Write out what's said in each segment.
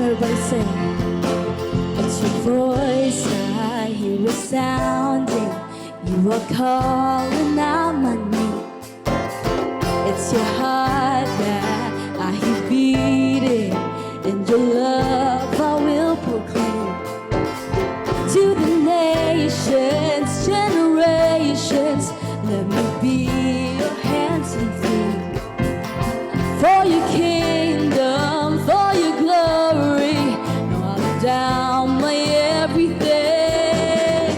Everybody sing. It's your voice I hear resounding. You are calling out my name. It's your heart that I hear beating. And your love I will proclaim to the nations, generations. Let me be your hands and feet for your kingdom, for your glory. No, I'll lay down my everything.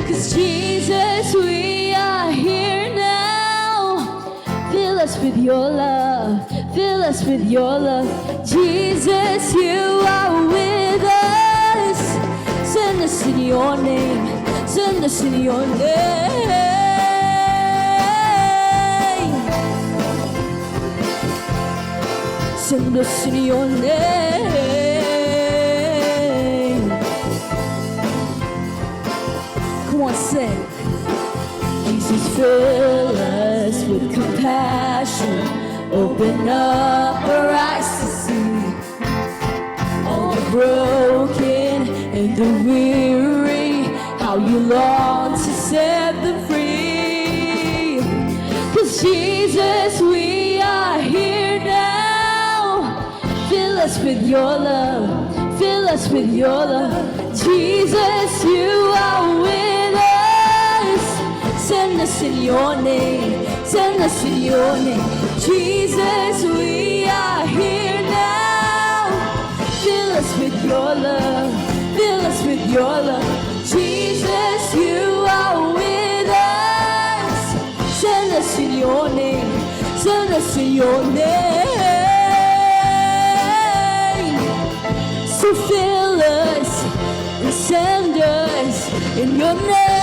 'Cause Jesus, we are here now. Fill us with your love, fill us with your love. Jesus, you are with us. Send us in your name, send us in your name. Send us in your name. Come on, sing. Jesus, fill us with compassion. Open up our eyes to see all the broken and the weary, how you long to set them free. 'Cause Jesus, we are here now. Fill us with your love, fill us with your love. Jesus, you are with us. Send us in your name, send us in your name. Jesus, we are here now. Fill us with your love, fill us with your love. Jesus, you are with us. Send us in your name, send us in your name. So fill us and send us in your name.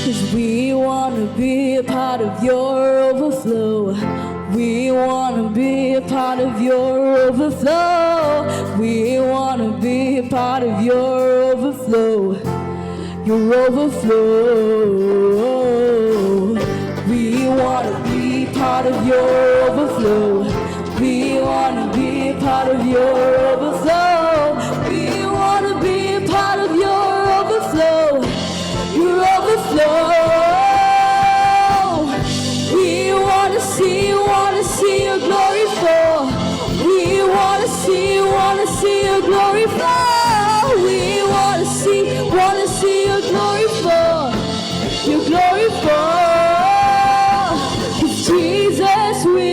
'Cause we wanna be a part of your overflow. We wanna be a part of your overflow. We wanna be a part of your overflow. Your overflow. We wanna be part of your overflow. We wanna be a part of your overflow. We wanna be a part of your overflow. Your overflow. We wanna see your glory fall. We wanna see your glory fall. We wanna see your glory fall. Your glory fall. 'Cause Jesus, we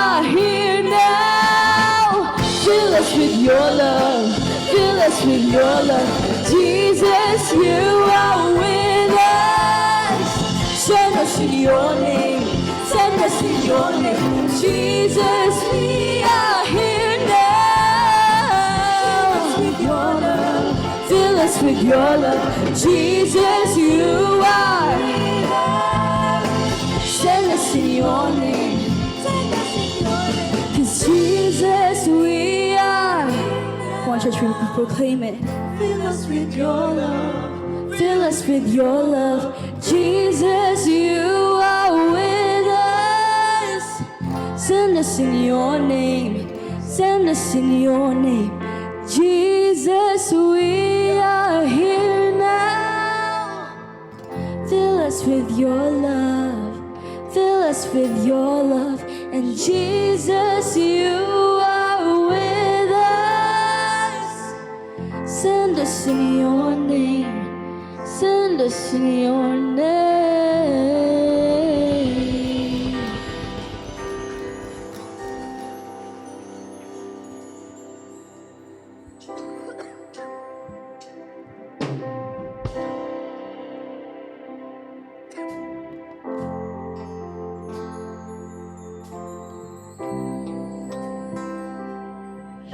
are here now. Fill us with your love, fill us with your love. Jesus, you are with us. Send us in your name, send us in your name. Jesus, we are here now. With your love, fill us with your love. Jesus, you are with us. Send us in your name, send us in your name. 'Cause Jesus, we are. Come on, church, we proclaim it. Fill us with your love, fill us with your love. Jesus, you are with us. Send us in your name, send us in your name. Jesus, we are here now. Fill us with your love, fill us with your love. And Jesus, you are with us. Send us in your name, send us in your name.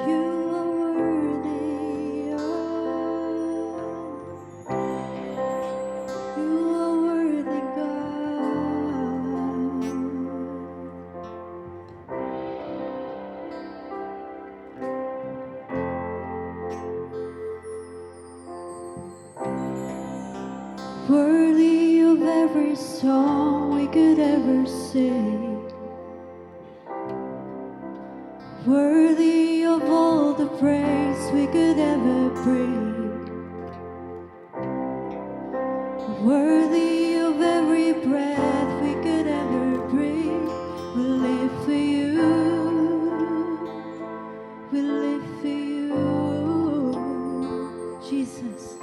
You are worthy, oh. You are worthy. every song we could ever sing. Worthy of all the praise we could ever bring. Worthy of every breath we could ever breathe. We live for you. We live for you, Jesus.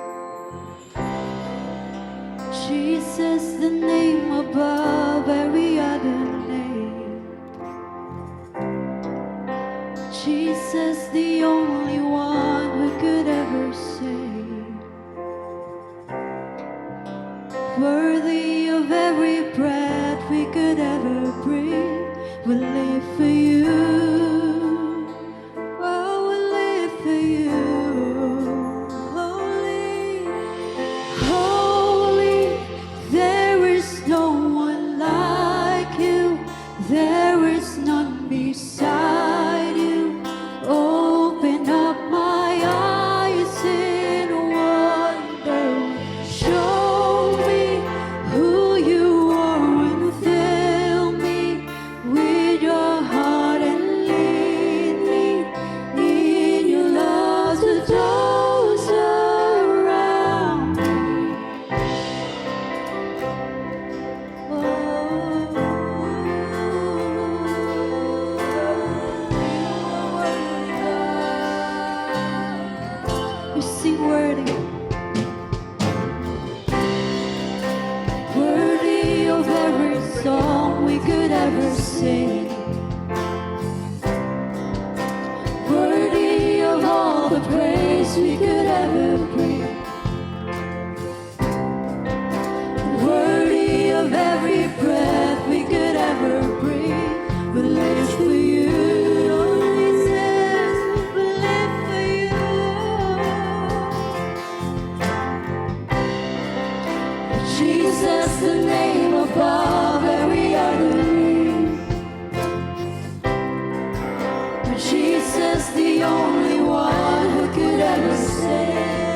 Jesus, the name above every other name. Jesus, the only one who could ever save. Worthy of every breath we could ever breathe. We live for you. Oh, we live for you. Holy, holy, there is no one like you. There is none beside you. Open up my eyes in wonder. Show me who you are and fill me with your heart and lead me in your love to those around me. You sing worthy, worthy of every song we could ever sing. Worthy of all the praise we could ever bring. Worthy of every breath we could ever breathe. We live for you, oh Jesus, we live for you. Jesus, the name above every other name. Jesus, the only one who could ever save.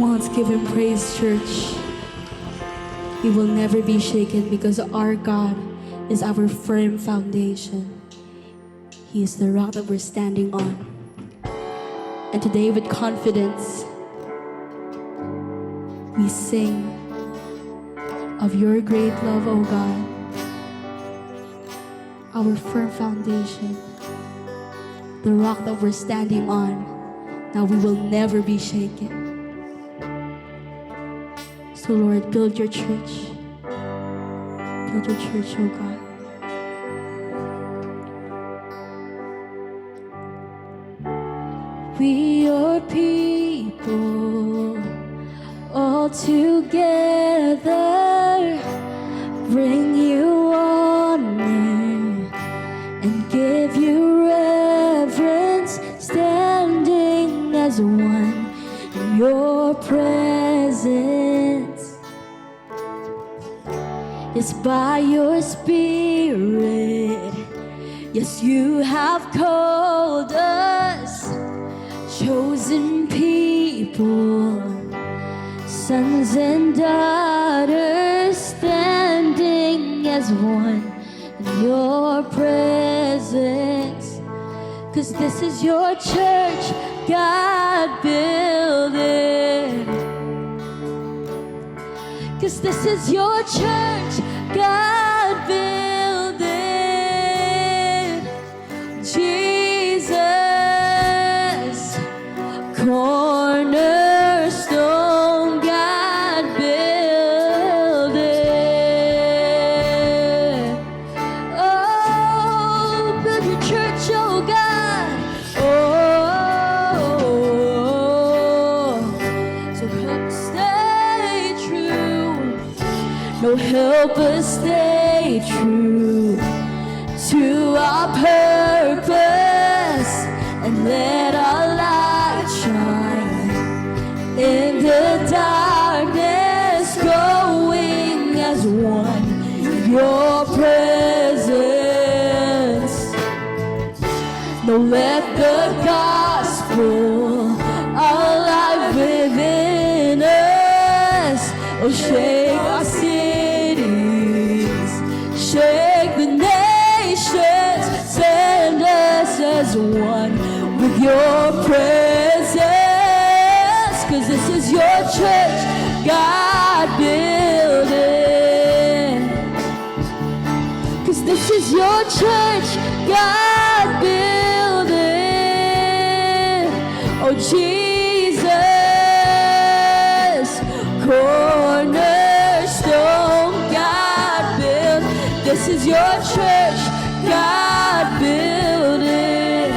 once give him praise, church. We will never be shaken because our God is our firm foundation. He is the rock that we're standing on. And today with confidence, we sing of your great love, O God, our firm foundation, the rock that we're standing on. Now we will never be shaken. So Lord, build your church. Build your church, O God. We your people all together bring you honor and give you reverence, standing as one in your presence. It's by your Spirit, yes, you have called us chosen people, sons and daughters, standing as one in your presence. 'Cause this is your church, God build it. 'Cause this is your church, God build it. Jesus, cornerstone, God build it. Oh, build your church, oh God. Oh, so help us stay true. No, help us stay true to our purpose and let our light shine in the darkness, going as one in your presence. No, let the gospel alive within us. Oh, shake our cities, shake the nations, send us as one with your presence. 'Cause this is your church, God building. 'Cause this is your church, God building. Oh, Jesus, cornerstone, God build. This is your church, God building.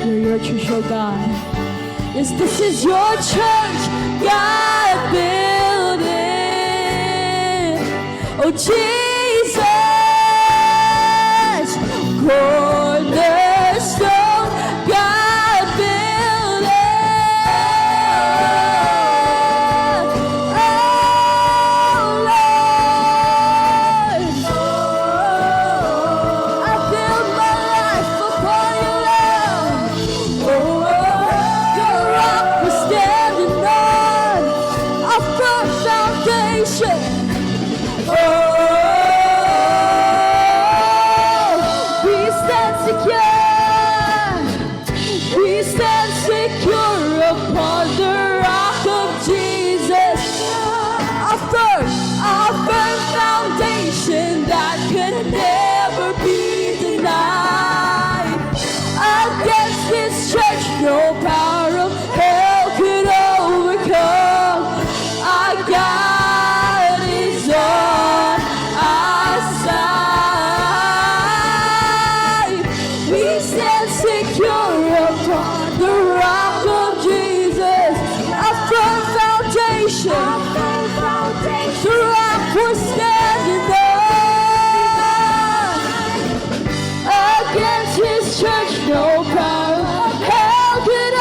You're your church, oh God. Yes, this is your church, God building. Oh, Jesus, cornerstone, God building. Oh, Lord, I build my life upon your love. Oh, your rock we're standing on, a firm foundation. Oh, we stand secure. We stand secure upon the rock of Jesus. Our firm foundation that could never be denied. Against this church, no power of hell could overcome. Our God is on our side. We stand secure upon the rock of Jesus, a firm foundation. The rock we're standing on. Against his church, no power of hell could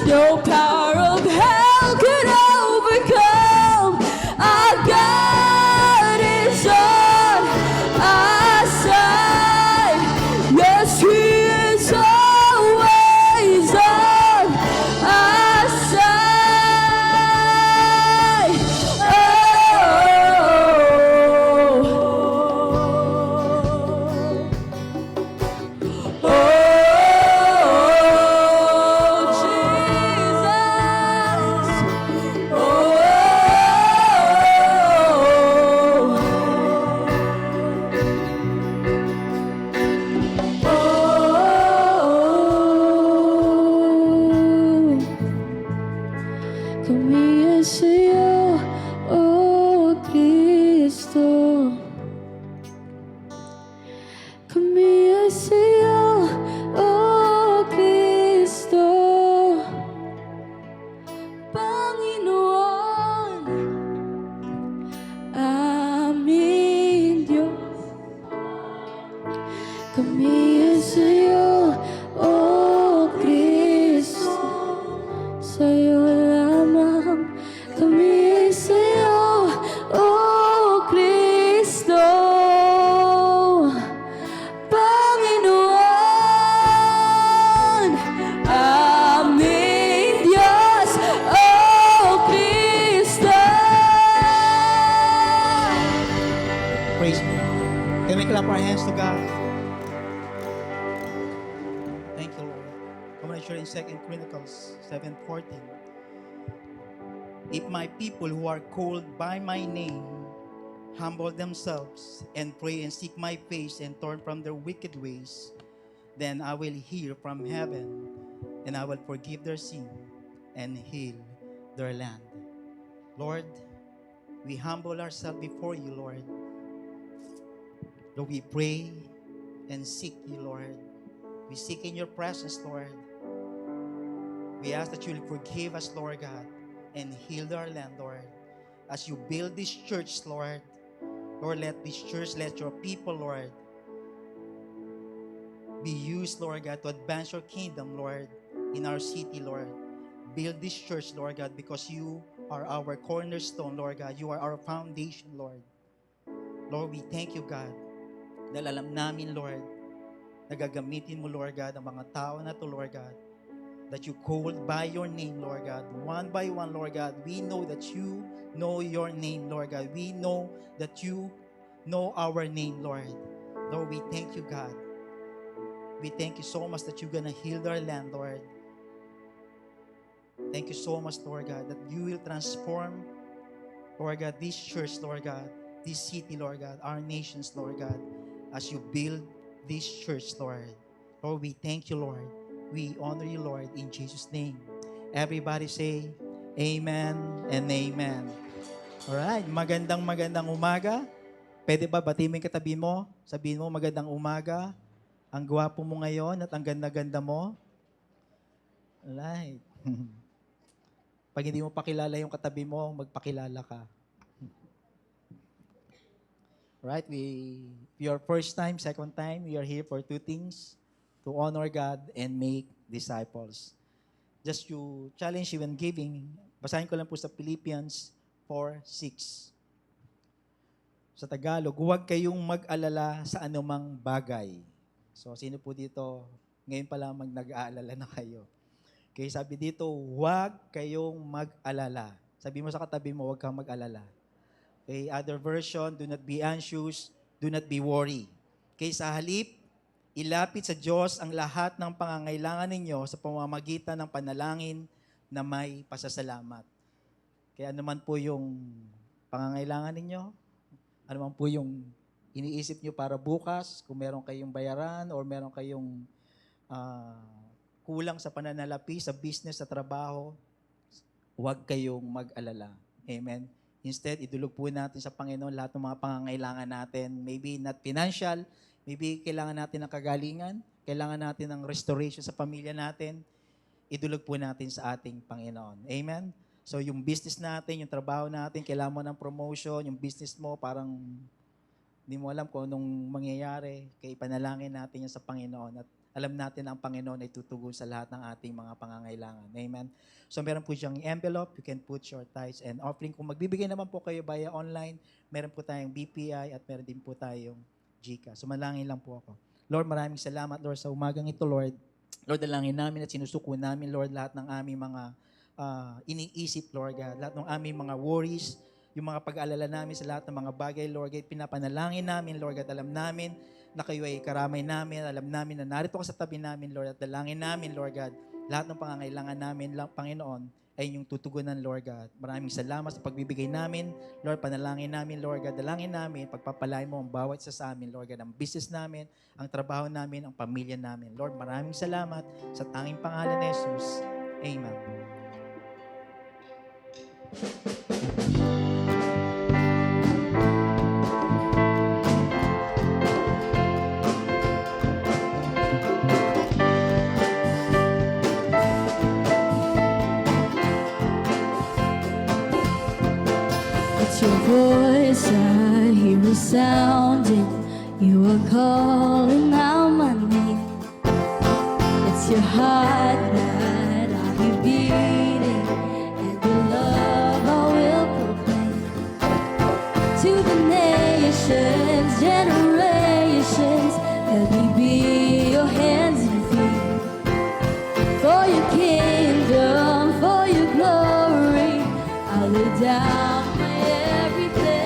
no power of hell could overcome. Our God is on our side. Yes, He is always on our side. Oh, Jesus. Kami sa'yo, oh Kristo. Kami sa'yo, oh Kristo. Panginoon, aming Diyos. Kami sa'yo, oh Kristo. Sa'yo lamang kami sa'yo, oh Kristo. Panginoon, aming Diyos, oh Kristo. Praise God. Can we clap our hands to God? Thank you, Lord. I'm going to share in 2 Chronicles 7:14. If my people who are called by my name humble themselves and pray and seek my face and turn from their wicked ways, then I will hear from heaven and I will forgive their sin and heal their land. Lord, we humble ourselves before you, Lord. Lord, we pray and seek you, Lord. We seek in your presence, Lord. We ask that you will forgive us, Lord God, and heal our land, Lord. As you build this church, Lord, Lord, let this church, let your people, Lord, be used, Lord God, to advance your kingdom, Lord, in our city, Lord. Build this church, Lord God, because you are our cornerstone, Lord God. You are our foundation, Lord. Lord, we thank you, God, dahil alam namin, Lord, na gagamitin mo, Lord God, ang mga tao na to, Lord God, that you called by your name, Lord God. One by one, Lord God, we know that you know your name, Lord God. We know that you know our name, Lord. Lord, we thank you, God. We thank you so much that you're gonna heal our land, Lord. Thank you so much, Lord God, that you will transform, Lord God, this church, Lord God, this city, Lord God, our nations, Lord God, as you build this church, Lord. Lord, we thank you, Lord. We honor you, Lord, in Jesus' name. Everybody say, Amen and Amen. Alright, magandang umaga. Pwede ba batiin mo yung katabi mo? Sabihin mo, magandang umaga. Ang gwapo mo ngayon at ang ganda-ganda mo. Alright. Pag hindi mo pakilala yung katabi mo, magpakilala ka. Right? Your first time, second time, we are here for two things: to honor God and make disciples. Just to challenge you when giving, basahin ko lang po sa Philippians 4:6. Sa Tagalog, huwag kayong mag-alala sa anumang bagay. So, sino po dito, ngayon pa lamang nag-aalala na kayo? Okay, sabi dito, huwag kayong mag-alala. Sabi mo sa katabi mo, huwag kang mag-alala. Okay, other version, do not be anxious, do not be worried. Okay, sa halip, ilapit sa Diyos ang lahat ng pangangailangan ninyo sa pamamagitan ng panalangin na may pasasalamat. Kaya ano man po yung pangangailangan ninyo, ano man po yung iniisip nyo para bukas, kung meron kayong bayaran or meron kayong kulang sa pananalapi, sa business, sa trabaho, huwag kayong mag-alala. Amen? Instead, idulog po natin sa Panginoon lahat ng mga pangangailangan natin. Maybe not financial, maybe kailangan natin ng kagalingan, kailangan natin ng restoration sa pamilya natin, idulog po natin sa ating Panginoon. Amen? So yung business natin, yung trabaho natin, kailangan mo ng promotion, yung business mo parang hindi mo alam kung anong mangyayari, kaya ipanalangin natin yan sa Panginoon at alam natin ang Panginoon ay tutugon sa lahat ng ating mga pangangailangan. Amen. So meron po siyang envelope, you can put your tithes and offering. Kung magbibigay naman po kayo via online, meron po tayong BPI at meron din po tayong GCash. So manalangin lang po ako. Lord, maraming salamat, Lord, sa umagang ito, Lord. Lord, dalangin namin at sinusuko namin, Lord, lahat ng aming mga iniisip, Lord God, lahat ng aming mga worries, yung mga pag-aalala namin sa lahat ng mga bagay, Lord God, pinapanalangin namin, Lord God, alam namin na kayo ay karamay namin, alam namin na narito ka sa tabi namin, Lord, at dalangin namin, Lord God, lahat ng pangangailangan namin, Panginoon, ay yung tutugunan, Lord God. Maraming salamat sa pagbibigay namin, Lord, panalangin namin, Lord God, dalangin namin, pagpapalain mo ang bawat isa sa amin, Lord God, ang business namin, ang trabaho namin, ang pamilya namin. Lord, maraming salamat sa tanging pangalan ni Jesus. Amen. It's your voice I hear resounding. You are calling out my name. It's your heart that I'll be beating, and your love I will proclaim to the nations, generations. Let me be your hands and feet for your kingdom, for your glory. I'll lay down my everything.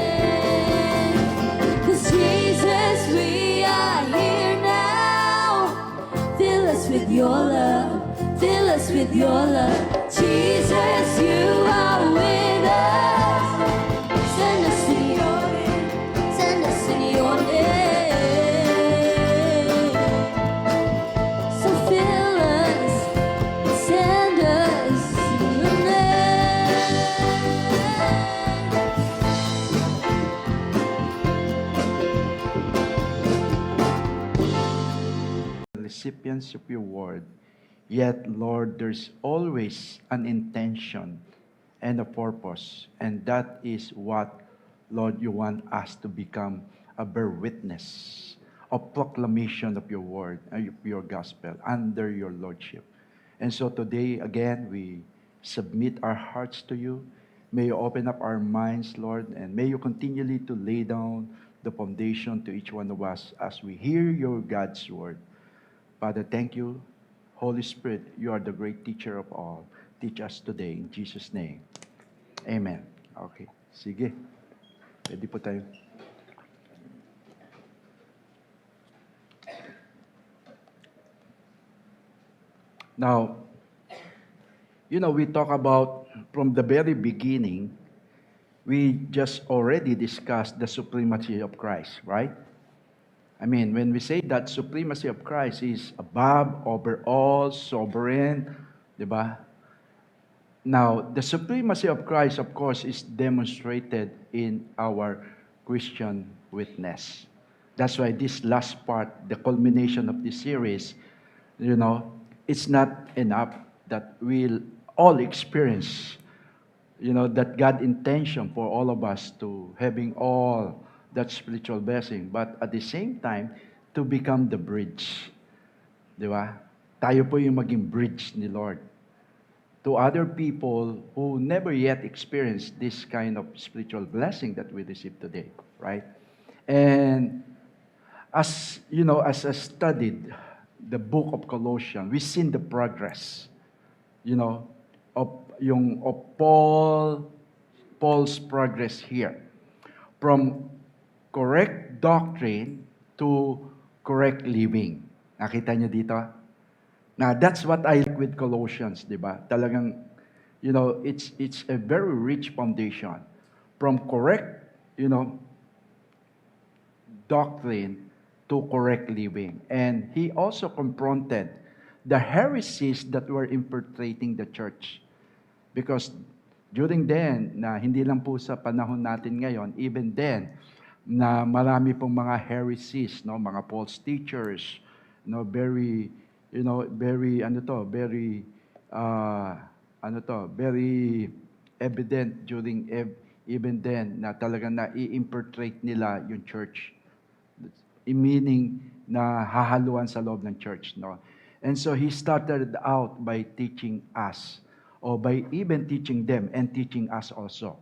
'Cause Jesus, we are here now. Fill us with your love, fill us with your love. Jesus, you are with us. Send us in your name, send us in your name. So fill us, send us in your name. Recipients of your word. Yet, Lord, there's always an intention and a purpose. And that is what, Lord, you want us to become a bear witness of proclamation of your word, of your gospel, under your lordship. And so today, again, we submit our hearts to you. May you open up our minds, Lord, and may you continually to lay down the foundation to each one of us as we hear your God's word. Father, thank you. Holy Spirit, you are the great teacher of all. Teach us today in Jesus' name. Amen. Okay. Sige. Pwede po tayo. Now, we talk about from the very beginning, we just already discussed the supremacy of Christ, right? I mean, when we say that supremacy of Christ is above, over all, sovereign, di ba? Now, the supremacy of Christ, of course, is demonstrated in our Christian witness. That's why this last part, the culmination of this series, it's not enough that we'll all experience, that God intention for all of us to having all that spiritual blessing, but at the same time, to become the bridge. Di ba? Tayo po yung maging bridge ni Lord to other people who never yet experienced this kind of spiritual blessing that we receive today, right? And as I studied the book of Colossians, we've seen the progress, of Paul's progress here, from correct doctrine to correct living. Nakita niyo dito? Now, that's what I like with Colossians, di ba? Talagang, it's a very rich foundation. From correct, doctrine to correct living. And he also confronted the heresies that were infiltrating the church. Because during then, na hindi lang po sa panahon natin ngayon, even then, na marami pong mga heresies, mga false teachers, very evident during even then na talagang na-infiltrate nila yung church. Meaning, na hahaluan sa loob ng church, no? And so he started out by teaching us, or by even teaching them and teaching us also,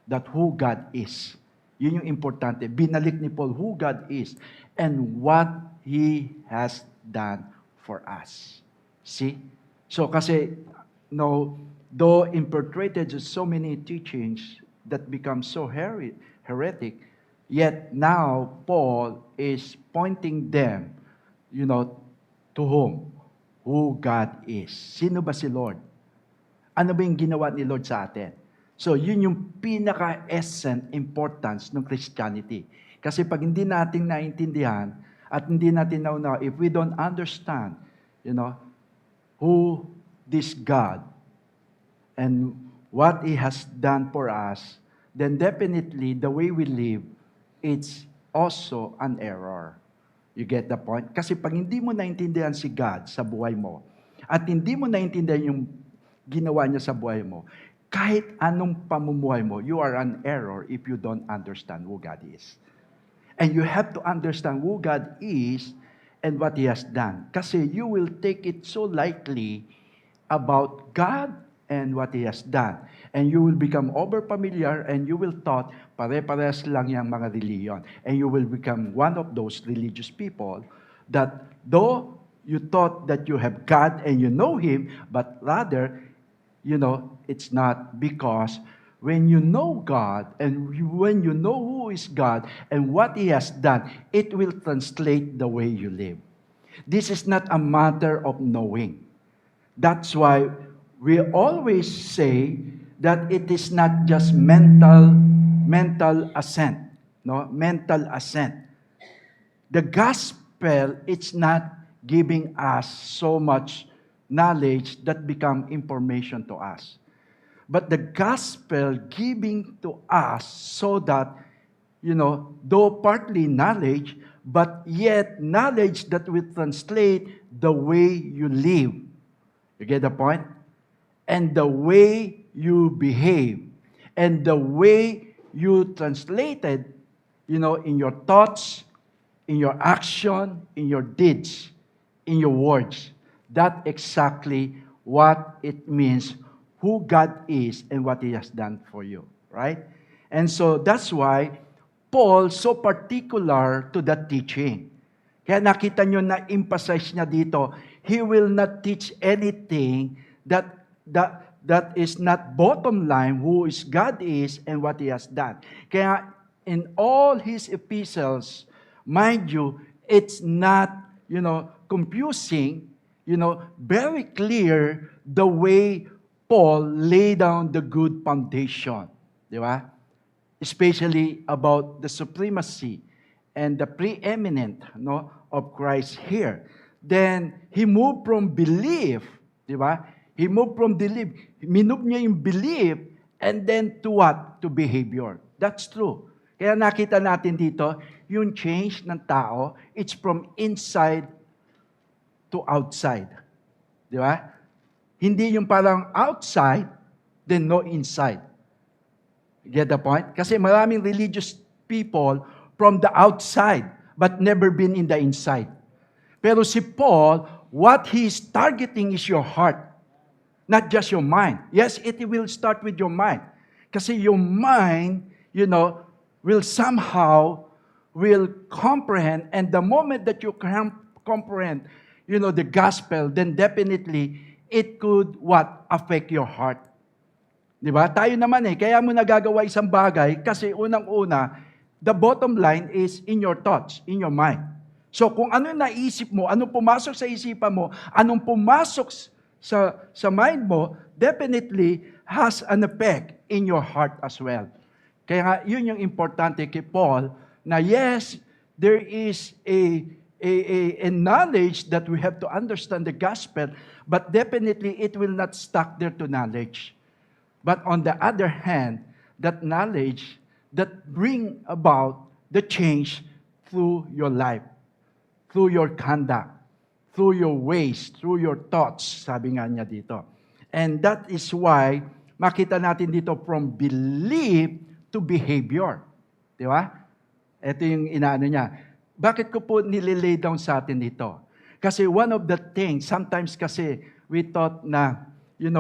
that who God is. Yun yung importante. Binalik ni Paul who God is and what He has done for us. See? So kasi, no, though infiltrated with so many teachings that become so heretic, yet now Paul is pointing them, to whom? Who God is. Sino ba si Lord? Ano ba yung ginawa ni Lord sa atin? So, yun yung pinaka-essence importance ng Christianity. Kasi pag hindi natin naintindihan at hindi natin naunawa, if we don't understand, who this God and what He has done for us, then definitely the way we live, it's also an error. You get the point? Kasi pag hindi mo naintindihan si God sa buhay mo, at hindi mo naintindihan yung ginawa niya sa buhay mo, kahit anong pamumuhay mo, you are an error if you don't understand who God is. And you have to understand who God is and what He has done. Kasi you will take it so lightly about God and what He has done. And you will become over-familiar and you will thought, pare-parehas lang yung mga reliyon. And you will become one of those religious people that though you thought that you have God and you know Him, but rather, it's not, because when you know God and when you know who is God and what He has done, it will translate the way you live. This is not a matter of knowing. That's why we always say that it is not just mental assent, mental assent. The gospel, it's not giving us so much knowledge that become information to us. But the gospel giving to us so that, though partly knowledge, but yet knowledge that will translate the way you live. You get the point? And the way you behave. And the way you translated, in your thoughts, in your action, in your deeds, in your words. That's exactly what it means, who God is and what He has done for you, right? And so that's why Paul so particular to that teaching. Kaya nakita nyo na emphasize niya dito, he will not teach anything that is not bottom line, who is God is and what He has done. Kaya in all his epistles, mind you, it's not, confusing, very clear the way Paul laid down the good foundation. Di ba? Especially about the supremacy and the preeminent of Christ here. Then, he moved from belief, di ba? He moved from belief. Minove niya yung belief and then to what? To behavior. That's true. Kaya nakita natin dito, yung change ng tao, it's from inside to outside. Di ba? Hindi yung parang outside, then no inside. Get the point? Kasi maraming religious people from the outside, but never been in the inside. Pero si Paul, what he is targeting is your heart, not just your mind. Yes, it will start with your mind. Kasi your mind, will somehow will comprehend, and the moment that you comprehend, the gospel, then definitely it could what? Affect your heart. Di ba? Tayo naman kaya mo nagagawa isang bagay kasi unang-una, the bottom line is in your thoughts, in your mind. So kung ano yung naisip mo, anong pumasok sa isipan mo, anong pumasok sa mind mo, definitely has an effect in your heart as well. Kaya nga, yun yung importante kay Paul, na yes, there is a knowledge that we have to understand the gospel, but definitely it will not stuck there to knowledge. But on the other hand, that knowledge that bring about the change through your life, through your conduct, through your ways, through your thoughts, sabi nga niya dito. And that is why makita natin dito from belief to behavior. Di ba? Ito yung inaano niya. Bakit ko po nililay down sa atin ito? Kasi one of the things, sometimes kasi we thought na, the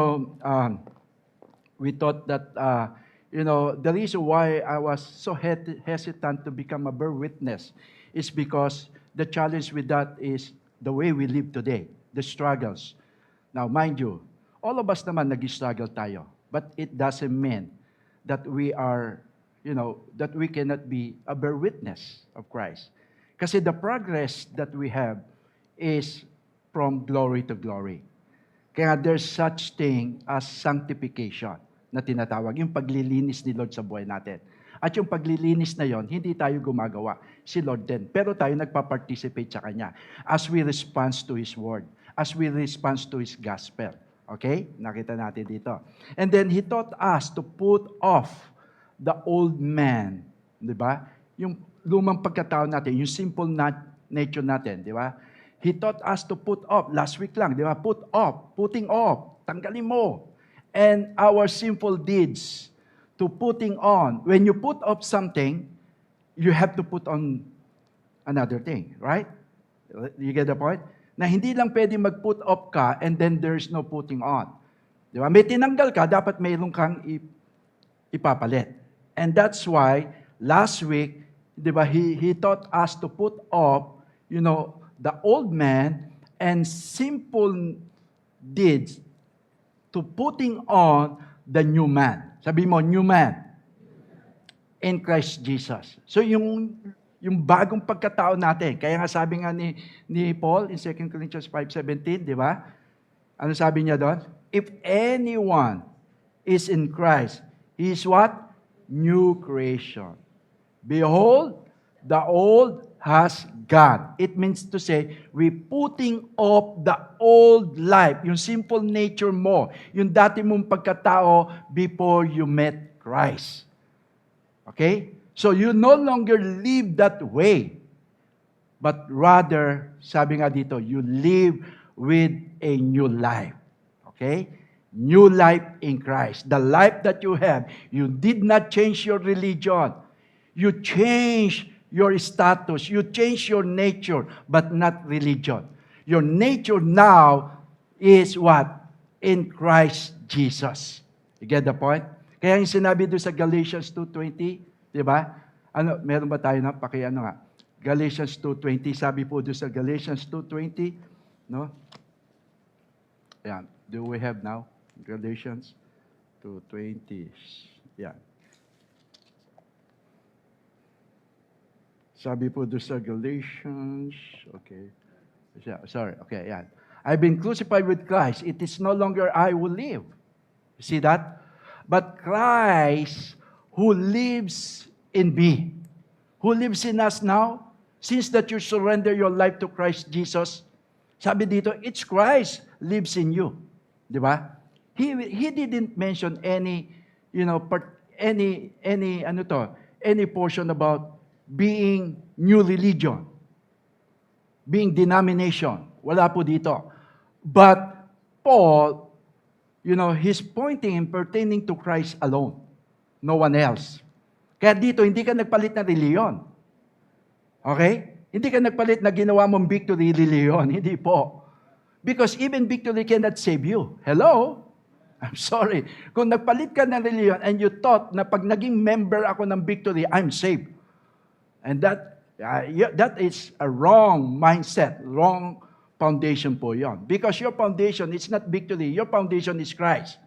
reason why I was so hesitant to become a bear witness is because the challenge with that is the way we live today, the struggles. Now, mind you, all of us naman nag-struggle tayo, but it doesn't mean that we are, that we cannot be a bear witness of Christ. Kasi the progress that we have is from glory to glory. Kaya there's such thing as sanctification na tinatawag, yung paglilinis ni Lord sa buhay natin. At yung paglilinis na yon, hindi tayo gumagawa, si Lord din. Pero tayo nagpa-participate sa Kanya as we respond to His Word, as we respond to His Gospel. Okay? Nakita natin dito. And then He taught us to put off the old man. Di ba? Yung lumang pagkatao natin, yung simple nature natin. Di ba? He taught us to put off. Last week lang, di ba? Put off, putting off. Tanggalin mo. And our sinful deeds to putting on. When you put off something, you have to put on another thing. Right? You get the point? Na hindi lang pwede mag-put off ka and then there's no putting on. Di ba? May tinanggal ka, dapat mayroon kang ipapalit. And that's why, last week, di ba, he taught us to put off, the old man and simple deeds to putting on the new man. Sabi mo, new man in Christ Jesus. So yung bagong pagkatao natin, kaya nga sabi nga ni Paul in 2 Corinthians 5:17, di ba? Ano sabi niya doon? If anyone is in Christ, he is what? New creation. Behold, the old has gone. It means to say, we putting off the old life, yung simple nature mo, yung dati mong pagkatao before you met Christ. Okay? So you no longer live that way, but rather, sabi nga dito, you live with a new life. Okay? New life in Christ. The life that you have, you did not change your religion. You change your status, you change your nature, but not religion. Your nature now is what? In Christ Jesus. You get the point? Kaya yung sinabi doon sa Galatians 2:20, di ba? Meron ba tayo na? Nga. Galatians 2:20, sabi po doon sa Galatians 2:20, no? Ayan. Do we have now? Galatians 2:20. Yan. Sabi po doon sa Galatians, okay. Sorry, okay, yan. I've been crucified with Christ. It is no longer I who live. See that? But Christ who lives in me. Who lives in us now? Since that you surrender your life to Christ Jesus, sabi dito, it's Christ lives in you. Di ba? He didn't mention any portion about being new religion, being denomination. Wala po dito. But Paul, he's pointing and pertaining to Christ alone. No one else. Kaya dito, hindi ka nagpalit na reliyon. Okay? Hindi ka nagpalit na ginawa mong victory reliyon. Hindi po. Because even victory cannot save you. Hello? I'm sorry. Kung nagpalit ka ng reliyon and you thought na pag naging member ako ng victory, I'm saved. And that is a wrong mindset, wrong foundation po yon. Because your foundation is not victory, your foundation is Christ.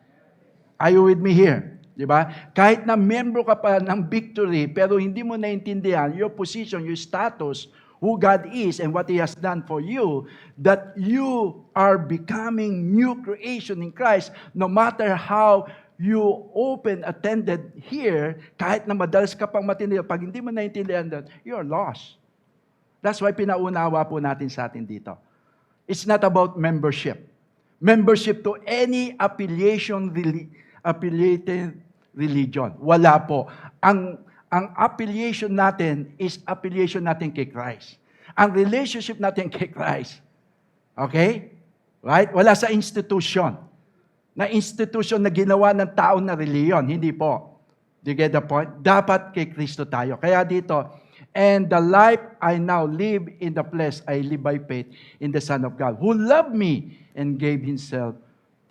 Are you with me here? Diba? Kahit na member ka pa ng victory, pero hindi mo naintindihan your position, your status, who God is and what He has done for you, that you are becoming new creation in Christ, no matter how you attended here, kahit na madalas ka pang matindi, pag hindi mo naintindihan doon, you're lost. That's why pinaunawa po natin sa atin dito. It's not about membership. Membership to any affiliated religion. Wala po. Ang affiliation natin is affiliation natin kay Christ. Ang relationship natin kay Christ. Okay? Right? Wala sa institution. Na institution na ginawa ng tao na reliyon. Hindi po. Do you get the point? Dapat kay Kristo tayo. Kaya dito, And the life I now live in the flesh, I live by faith in the Son of God, who loved me and gave himself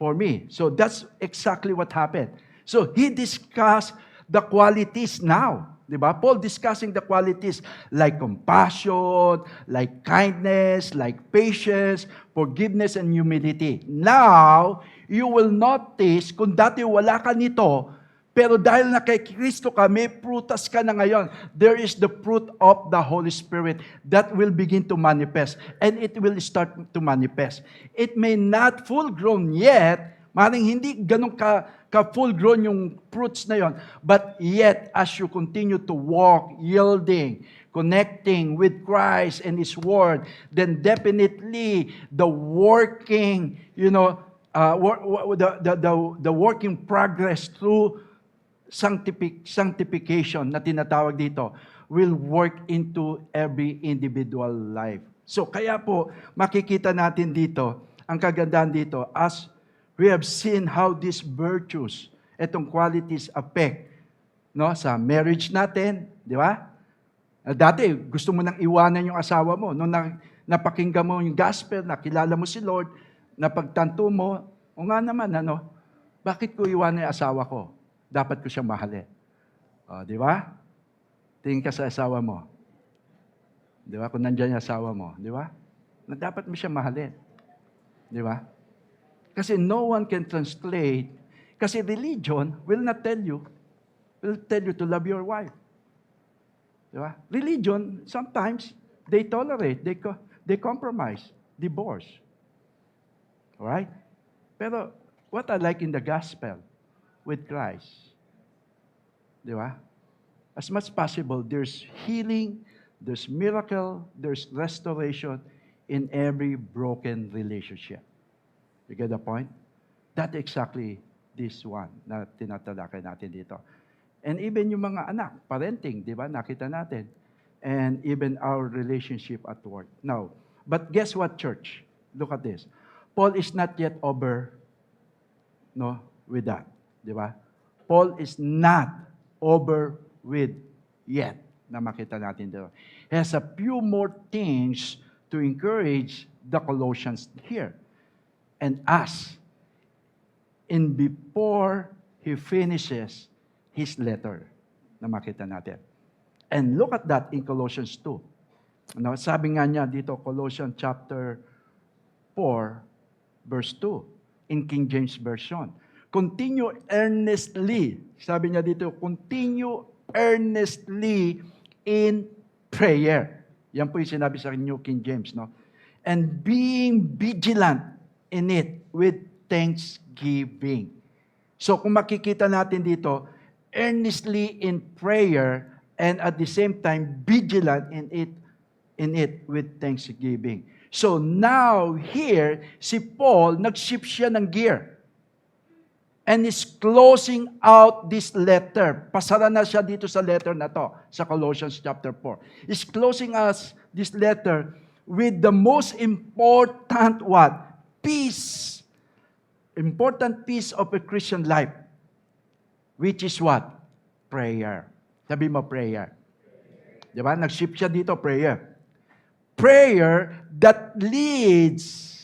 for me. So that's exactly what happened. So he discussed the qualities now. Diba? Paul discussing the qualities like compassion, like kindness, like patience, forgiveness, and humility. Now, you will notice, kung dati wala ka nito, pero dahil na kay Kristo ka, may prutas ka na ngayon. There is the fruit of the Holy Spirit that will begin to manifest. And it will start to manifest. It may not full grown yet, maring hindi ganun ka-full-grown yung fruits na yon. But yet, as you continue to walk, yielding, connecting with Christ and His Word, then definitely the working, the working progress through sanctification na tinatawag dito will work into every individual life. So, kaya po, makikita natin dito, ang kagandahan dito, as we have seen how these virtues, etong qualities affect sa marriage natin, di ba? Dati, gusto mo nang iwanan yung asawa mo. Nung napakinggan mo yung gospel, nakilala mo si Lord, napagtanto mo, o nga naman, bakit ko iwanan yung asawa ko? Dapat ko siya mahalin. Di ba? Tingin ka sa asawa mo. Di ba? Kung nandiyan yung asawa mo, di ba? Na dapat mo siya mahalin. Di ba? Kasi no one can translate. Kasi religion will not tell you. Will tell you to love your wife. Diba? Religion, sometimes, they tolerate, they compromise, divorce. Alright? Pero, what I like in the gospel with Christ, diba? As much as possible, there's healing, there's miracle, there's restoration in every broken relationship. You get the point? That's exactly this one na tinatalakay natin dito. And even yung mga anak, parenting, di ba? Nakita natin. And even our relationship at work. Now, but guess what, church? Look at this. Paul is not yet over with that. Di ba? Paul is not over with yet na makita natin dito. He has a few more things to encourage the Colossians here. And us, and before he finishes his letter na makita natin. And look at that in Colossians 2. Sabi nga niya dito, Colossians chapter 4, verse 2, in King James Version. Continue earnestly. Sabi niya dito, continue earnestly in prayer. Yan po yung sinabi sa New King James. And being vigilant in it with thanksgiving. So kung makikita natin dito, earnestly in prayer and at the same time vigilant in it with thanksgiving. So now here, si Paul, nag-shift siya ng gear. And is closing out this letter. Pasara na siya dito sa letter na to, sa Colossians chapter 4. Is closing us this letter with the most important what? Peace. Important piece of a Christian life. Which is what? Prayer. Sabi mo, prayer. Diba? Nag-shift siya dito, prayer. Prayer that leads.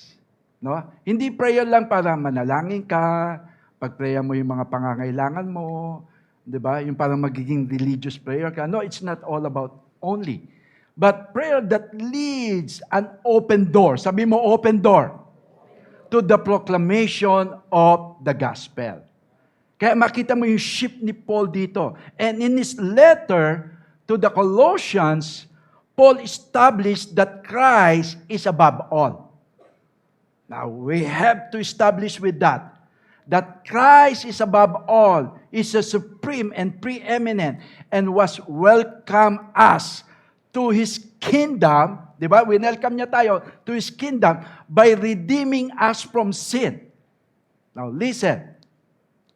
Hindi prayer lang para manalangin ka, pag-prayer mo yung mga pangangailangan mo, diba? Yung parang magiging religious prayer ka. No, it's not all about only. But prayer that leads an open door. Sabi mo, open door. To the proclamation of the gospel. Kaya makita mo yung shift ni Paul dito. And in his letter to the Colossians, Paul established that Christ is above all. Now, we have to establish with that Christ is above all, is a supreme and preeminent, and was welcome us to His kingdom. Diba? Winelcome niya tayo to His kingdom by redeeming us from sin. Now listen,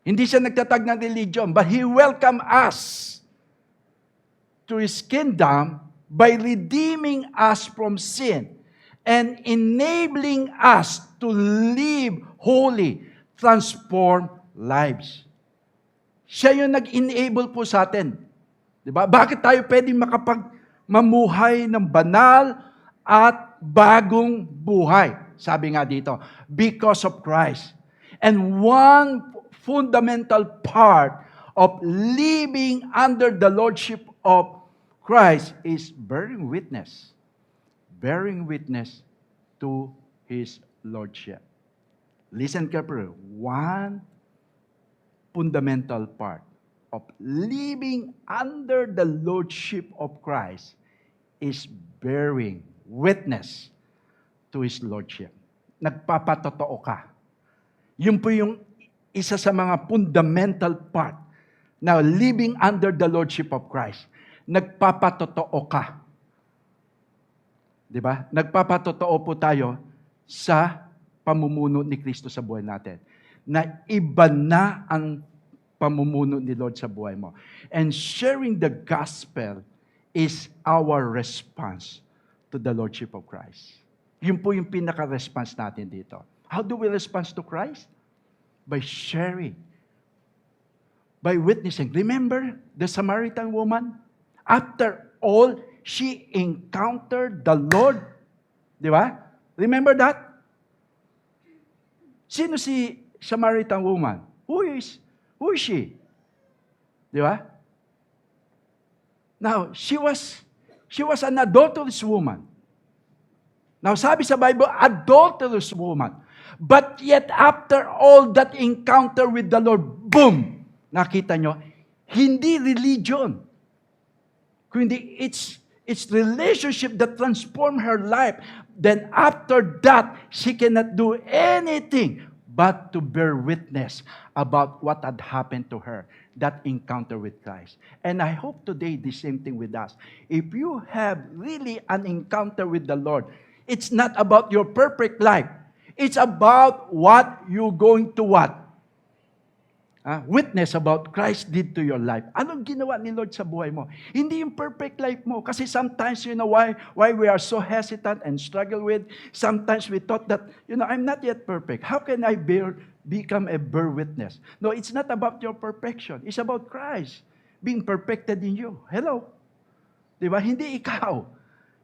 hindi siya nagtatag ng religion, but He welcomed us to His kingdom by redeeming us from sin and enabling us to live holy, transformed lives. Siya yung nag-enable po sa atin. Diba? Bakit tayo pwedeng mamuhay ng banal at bagong buhay. Sabi nga dito, because of Christ. And one fundamental part of living under the lordship of Christ is bearing witness. Bearing witness to His lordship. Listen carefully. One fundamental part of living under the lordship of Christ is bearing witness to His lordship. Nagpapatotoo ka. Yun po yung isa sa mga fundamental part na living under the lordship of Christ. Nagpapatotoo ka. Di ba? Nagpapatotoo po tayo sa pamumuno ni Kristo sa buhay natin. Na iba na ang pamumuno ni Lord sa buhay mo. And sharing the gospel is our response to the Lordship of Christ. Yun po yung pinaka-response natin dito. How do we respond to Christ? By sharing. By witnessing. Remember the Samaritan woman? After all, she encountered the Lord. Di ba? Remember that? Sino si Samaritan woman? Who is she? Di ba? Now, she was an adulterous woman. Now, sabi sa Bible, adulterous woman. But yet, after all that encounter with the Lord, boom! Nakita nyo, hindi religion. Kundi it's relationship that transformed her life. Then after that, she cannot do anything but to bear witness about what had happened to her, that encounter with Christ. And I hope today the same thing with us. If you have really an encounter with the Lord, it's not about your perfect life. It's about what you're going to what? Witness about Christ did to your life. Anong ginawa ni Lord sa buhay mo? Hindi yung perfect life mo. Kasi sometimes, you know why we are so hesitant and struggle with? Sometimes we thought that, I'm not yet perfect. How can I become a bear witness? No, it's not about your perfection. It's about Christ being perfected in you. Hello? Diba? Hindi ikaw.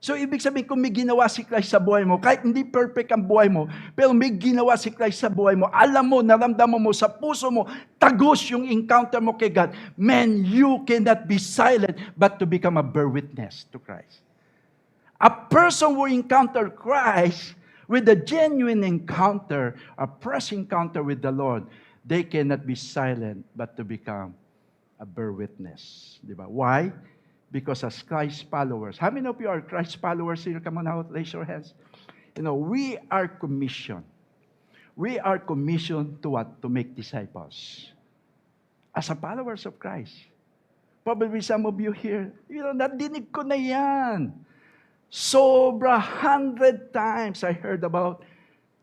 So, ibig sabihin, kung may ginawa si Christ sa buhay mo, kahit hindi perfect ang buhay mo, pero may ginawa si Christ sa buhay mo, alam mo, naramdaman mo sa puso mo, tagos yung encounter mo kay God, man, you cannot be silent but to become a bear witness to Christ. A person who encounter Christ with a genuine encounter, a fresh encounter with the Lord, they cannot be silent but to become a bear witness. Diba? Why? Because as Christ followers, how many of you are Christ followers here? Come on out, raise your hands. We are commissioned. We are commissioned to what? To make disciples. As a followers of Christ. Probably some of you here, nadinig ko na yan. Sobra 100 times I heard about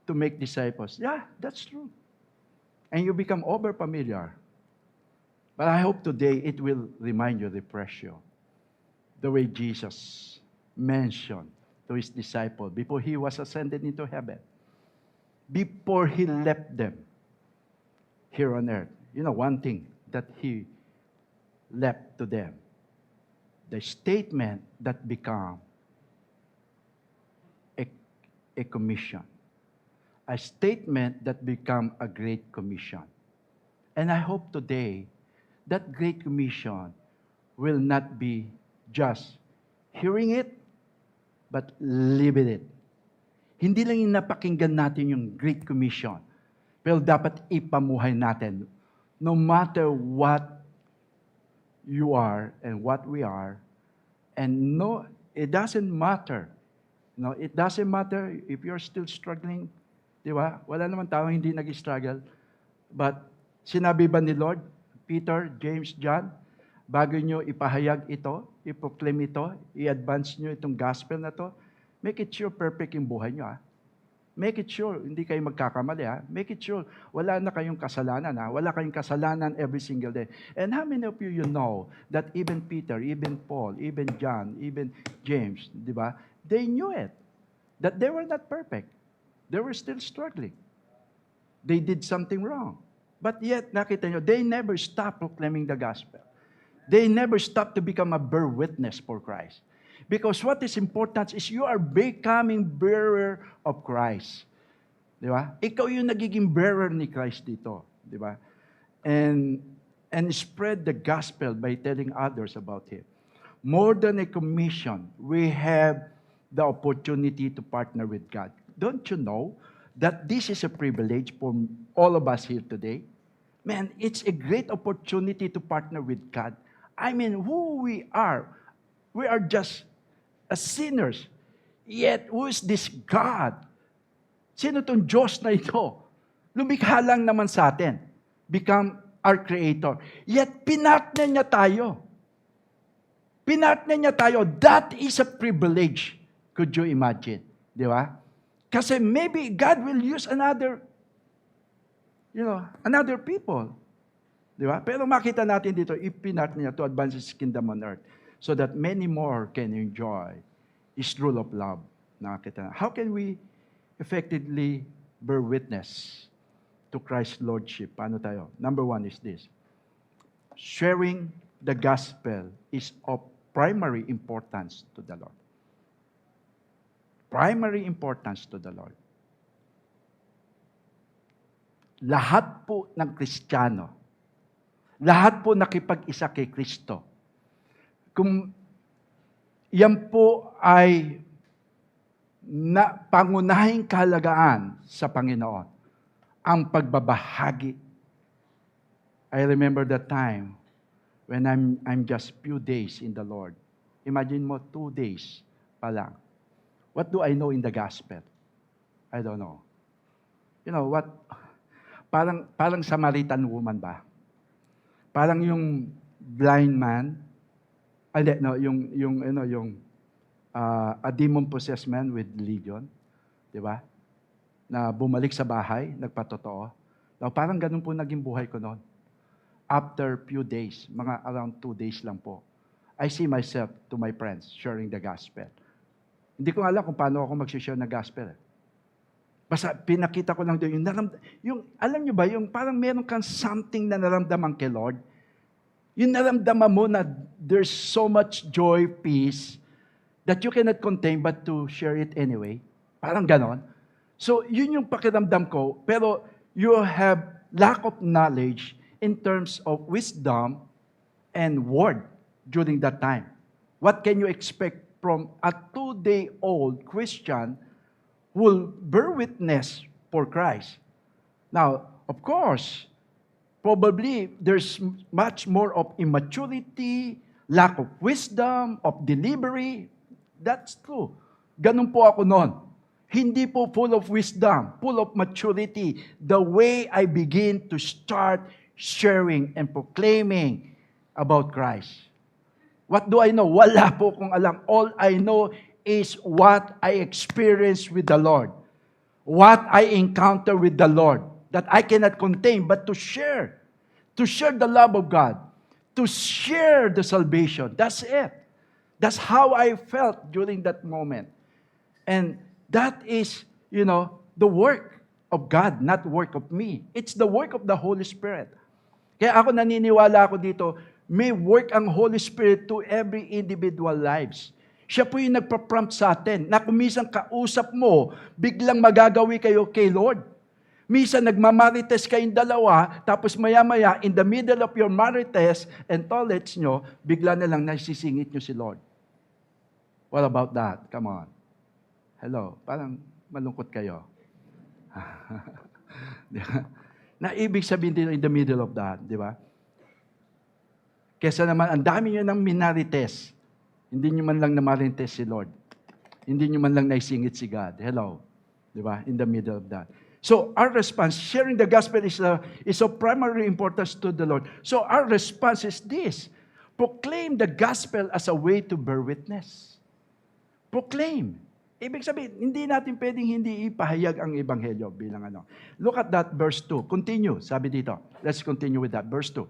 to make disciples. Yeah, that's true. And you become over familiar. But I hope today it will remind you, refresh you. The way Jesus mentioned to His disciples before He was ascended into heaven. Before He left them here on earth. One thing that He left to them. The statement that became a commission. A statement that became a great commission. And I hope today that great commission will not be just hearing it, but living it. Hindi lang yung napakinggan natin yung Great Commission, pero dapat ipamuhay natin. No matter what you are and what we are, and no, it doesn't matter. No, it doesn't matter if you're still struggling. Di ba? Wala naman tao hindi nag-struggle. But sinabi ba ni Lord, Peter, James, John, bago nyo ipahayag ito, i-proclaim ito, i-advance nyo itong gospel na to, make it sure perfect yung buhay nyo. Make it sure, hindi kayo magkakamali. Make it sure, wala na kayong kasalanan. Wala kayong kasalanan every single day. And how many of you know that even Peter, even Paul, even John, even James, di ba? They knew it. That they were not perfect. They were still struggling. They did something wrong. But yet, nakita nyo, they never stopped proclaiming the gospel. They never stopped to become a bear witness for Christ. Because what is important is you are becoming bearer of Christ. Di ba? Ikaw yung nagiging bearer ni Christ dito. Di ba? And spread the gospel by telling others about Him. More than a commission, we have the opportunity to partner with God. Don't you know that this is a privilege for all of us here today? Man, it's a great opportunity to partner with God. I mean, who we are just sinners. Yet, who is this God? Sino tong Diyos na ito? Lumikha lang naman sa atin. Become our Creator. Yet, pinartner niya tayo. Pinartner niya tayo. That is a privilege. Could you imagine? Di ba? Kasi maybe God will use another people. Di ba? Pero makita natin dito, ipinartner niya to advance His kingdom on earth so that many more can enjoy His rule of love. Nakita na. How can we effectively bear witness to Christ's Lordship? Paano tayo? Number one is this. Sharing the gospel is of primary importance to the Lord. Primary importance to the Lord. Lahat po ng Kristiyano, lahat po nakipag-isa kay Kristo, kung yan po ay na pangunahing kahalagaan sa Panginoon, ang pagbabahagi. I remember that time when I'm just few days in the Lord. Imagine mo, 2 days pa lang. What do I know in the gospel? I don't know. You know what? Parang Samaritan woman ba? Parang yung blind man, a demon-possessed man with legion, di ba? Na bumalik sa bahay, nagpatotoo. Now, parang ganun po naging buhay ko noon. After few days, mga around 2 days lang po, I see myself to my friends sharing the gospel. Hindi ko alam kung paano ako mag-share ng gospel. Basta pinakita ko lang doon, alam nyo ba, yung parang meron kang something na naramdaman kay Lord, yung naramdaman mo na there's so much joy, peace, that you cannot contain but to share it anyway. Parang ganon. So, yun yung pakiramdam ko, pero you have lack of knowledge in terms of wisdom and word during that time. What can you expect from a 2-day-old Christian who will bear witness for Christ? Now, of course, probably there's much more of immaturity, lack of wisdom, of delivery. That's true. Ganun po ako noon. Hindi po full of wisdom, full of maturity. The way I begin to start sharing and proclaiming about Christ. What do I know? Wala po kong alam. All I know is what I experienced with the Lord. What I encounter with the Lord. That I cannot contain, but to share. To share the love of God. To share the salvation. That's it. That's how I felt during that moment. And that is, the work of God, not work of me. It's the work of the Holy Spirit. Kaya ako naniniwala ako dito, may work ang Holy Spirit to every individual lives. Siya po yung nagpa-prompt sa atin na kung minsan kausap mo, biglang magagawi kayo kay Lord. Minsan nagmamarites kayong dalawa, tapos maya-maya, in the middle of your marites and toilets nyo, bigla na lang nasisingit nyo si Lord. What about that? Come on. Hello, parang malungkot kayo. Na ibig sabihin din in the middle of that, di ba? Kesa naman, ang dami nyo ng minarites. Hindi nyo man lang namarites si Lord. Hindi nyo man lang naisingit si God. Hello. Di ba? In the middle of that. So, our response, sharing the gospel is of primary importance to the Lord. So, our response is this. Proclaim the gospel as a way to bear witness. Proclaim. Ibig sabihin, hindi natin pwedeng hindi ipahayag ang ebanghelyo bilang ano. Look at that verse 2. Continue, sabi dito. Let's continue with that. Verse 2.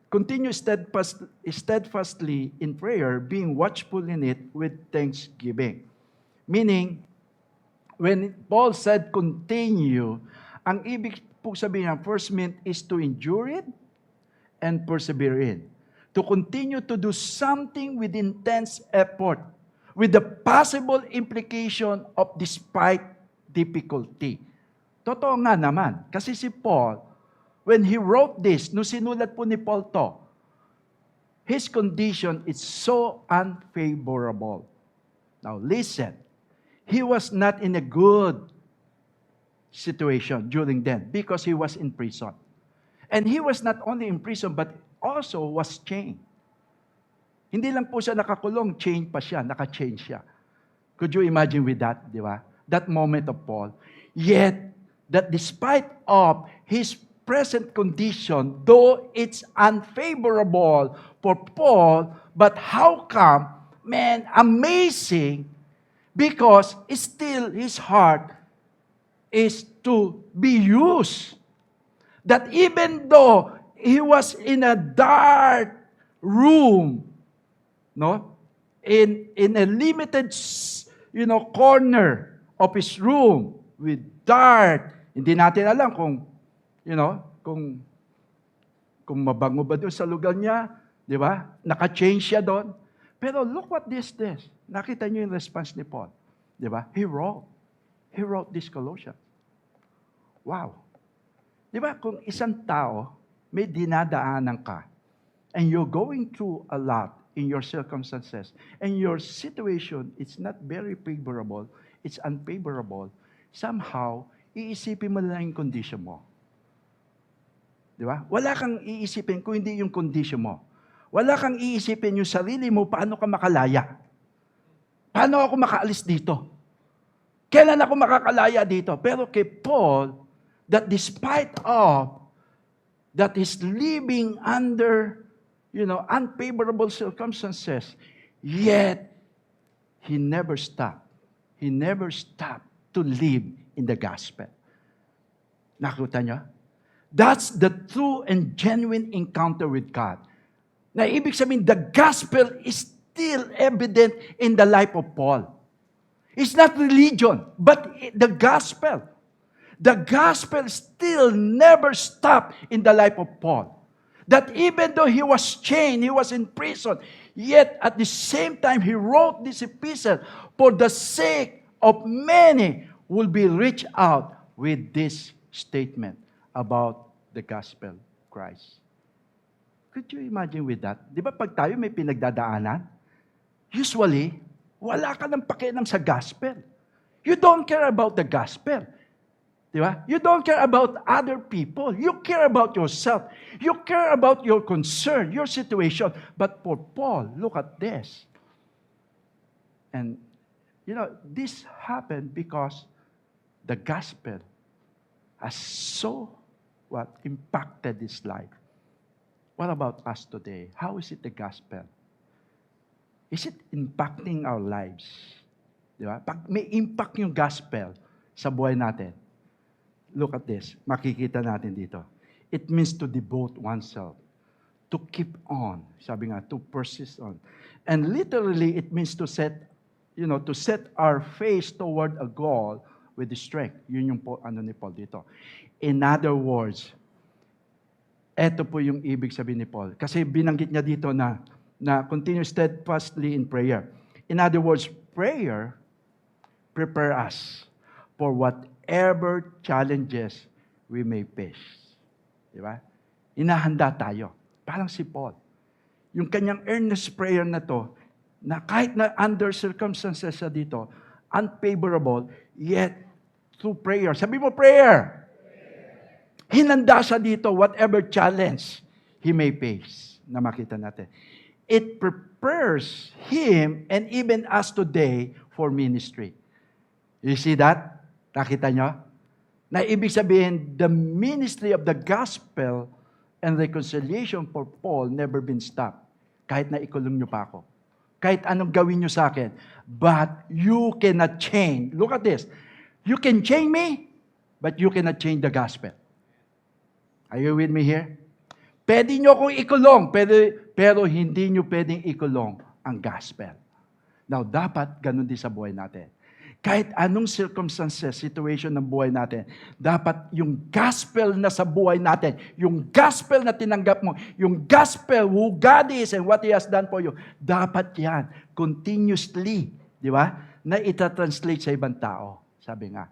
Continue steadfastly in prayer, being watchful in it with thanksgiving. Meaning, when Paul said continue, ang ibig po sabihin ng first meant is to endure it and persevere in. To continue to do something with intense effort. with the possible implication of despite difficulty. Totoo nga naman, kasi si Paul, when he wrote this, nung sinulat po ni Paul to, his condition is so unfavorable. Now listen, he was not in a good situation during then because he was in prison. And he was not only in prison but also was chained. Hindi lang po siya nakakulong, chained pa siya, naka-chain siya. Could you imagine with that, di ba? That moment of Paul. Yet, that despite of his present condition, though it's unfavorable for Paul, but how come, man, amazing, because still his heart is to be used. That even though he was in a dark room, no, in a limited, corner of his room with dark, hindi natin alam kung, kung mabango ba doon sa lugar niya, di ba? Naka-change siya doon. Pero look what this. Nakita niyo yung response ni Paul. Di ba? He wrote this Colossians. Wow. Di ba, kung isang tao, may dinadaanan ka, and you're going through a lot in your circumstances, and your situation is not very favorable, it's unfavorable, somehow, iisipin mo lang yung condition mo. Di ba? Wala kang iisipin kung hindi yung condition mo. Wala kang iisipin yung sarili mo, paano ka makalaya? Paano ako makaalis dito? Kailan ako makakalaya dito? Pero kay Paul, that despite of that he's living under, unfavorable circumstances, yet he never stopped. He never stopped to live in the gospel. Nakita niyo? That's the true and genuine encounter with God. Na ibig sabihin, the gospel is still evident in the life of Paul. It's not religion, but the gospel. The gospel still never stopped in the life of Paul. That even though he was chained, he was in prison, yet at the same time he wrote this epistle for the sake of many who will be reached out with this statement about the gospel of Christ. Could you imagine with that? Di ba pag tayo may pinagdadaanan, usually, wala ka ng pakialam sa gospel. You don't care about the gospel. Di ba? You don't care about other people. You care about yourself. You care about your concern, your situation. But for Paul, look at this. And, this happened because the gospel has so impacted his life. What about us today? How is it the gospel? Is it impacting our lives? Di ba? Pag may impact yung gospel sa buhay natin, look at this. Makikita natin dito. It means to devote oneself. To keep on. Sabi nga, to persist on. And literally, it means to set our face toward a goal with the strength. Yun yung ni Paul dito. In other words, eto po yung ibig sabihin ni Paul. Kasi binanggit niya dito na continue steadfastly in prayer. In other words, prayer prepare us for whatever challenges we may face. Di ba? Inahanda tayo. Parang si Paul. Yung kanyang earnest prayer na to, na kahit na under circumstances sa dito, unfavorable, yet through prayer. Sabi mo, prayer. Hinanda siya dito whatever challenge he may face. Na makita natin. It prepares him and even us today for ministry. You see that? Nakita nyo? Na ibig sabihin, the ministry of the gospel and reconciliation for Paul never been stopped. Kahit na ikulong nyo pa ako. Kahit anong gawin nyo sa akin. But you cannot change. Look at this. You can change me, but you cannot change the gospel. Are you with me here? Pwede nyo akong ikulong, pero hindi nyo pwedeng ikulong ang gospel. Now, dapat ganun din sa buhay natin. Kahit anong circumstances, situation ng buhay natin, dapat yung gospel na sa buhay natin, yung gospel na tinanggap mo, yung gospel who God is and what He has done for you, dapat yan continuously Di ba? Na itatranslate sa ibang tao. Sabi nga,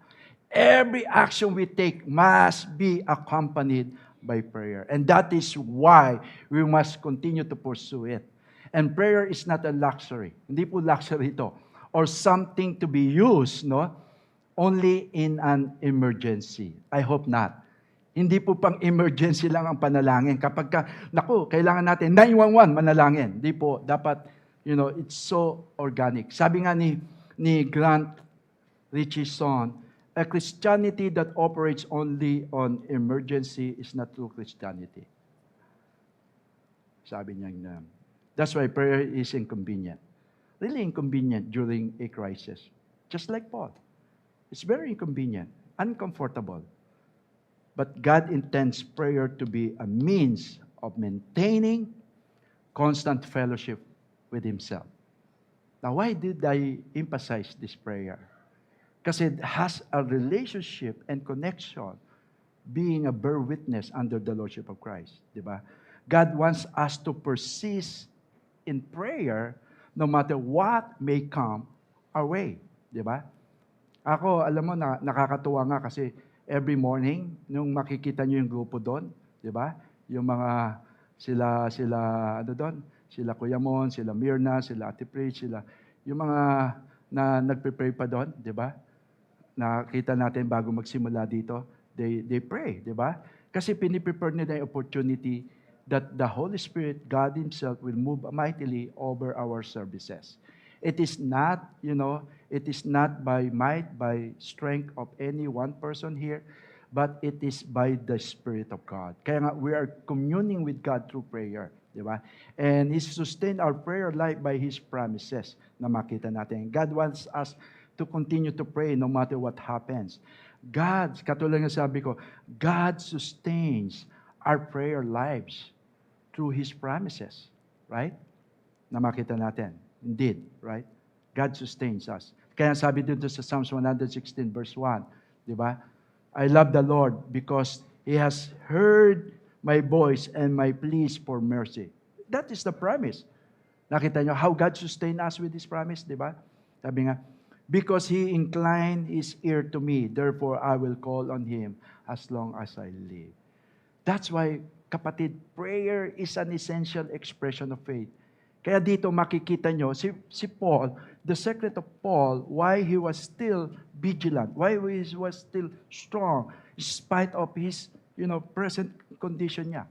every action we take must be accompanied by prayer. And that is why we must continue to pursue it. And prayer is not a luxury. Hindi po luxury ito. Or something to be used, no? Only in an emergency. I hope not. Hindi po pang emergency lang ang panalangin. Kapag kailangan natin 911 manalangin. Hindi po. Dapat, it's so organic. Sabi nga ni Grant Richardson, a Christianity that operates only on emergency is not true Christianity. Sabi niya na. That's why prayer is inconvenient. Really inconvenient during a crisis. Just like Paul. It's very inconvenient, uncomfortable. But God intends prayer to be a means of maintaining constant fellowship with Himself. Now, why did I emphasize this prayer? Because it has a relationship and connection being a bear witness under the Lordship of Christ. Diba? God wants us to persist in prayer no matter what may come our way. Diba? Ako, alam mo, nakakatuwa nga kasi every morning, nung makikita nyo yung grupo doon, di ba? Yung mga, sila Kuya Mon, sila Mirna, sila Ate Pritch, yung mga na nagpe-pray pa doon, di ba? Nakita natin bago magsimula dito, they pray, di ba? Kasi piniprepare nila yung opportunity that the Holy Spirit, God Himself, will move mightily over our services. It is not, it is not by might, by strength of any one person here, but it is by the Spirit of God. Kaya nga, we are communing with God through prayer. Di ba? And He sustained our prayer life by His promises na makita natin. God wants us to continue to pray no matter what happens. God, katulad ng sabi ko, God sustains our prayer lives through His promises. Right? Na makita natin. Indeed, right? God sustains us. Kaya sabi dito sa Psalms 116 verse 1, di ba? I love the Lord because He has heard my voice and my pleas for mercy. That is the promise. Nakita nyo how God sustained us with His promise, di ba? Sabi nga, because He inclined His ear to me, therefore I will call on Him as long as I live. That's why, kapatid, prayer is an essential expression of faith. Kaya dito makikita nyo, si Paul, the secret of Paul, why he was still vigilant, why he was still strong, in spite of his, present condition niya.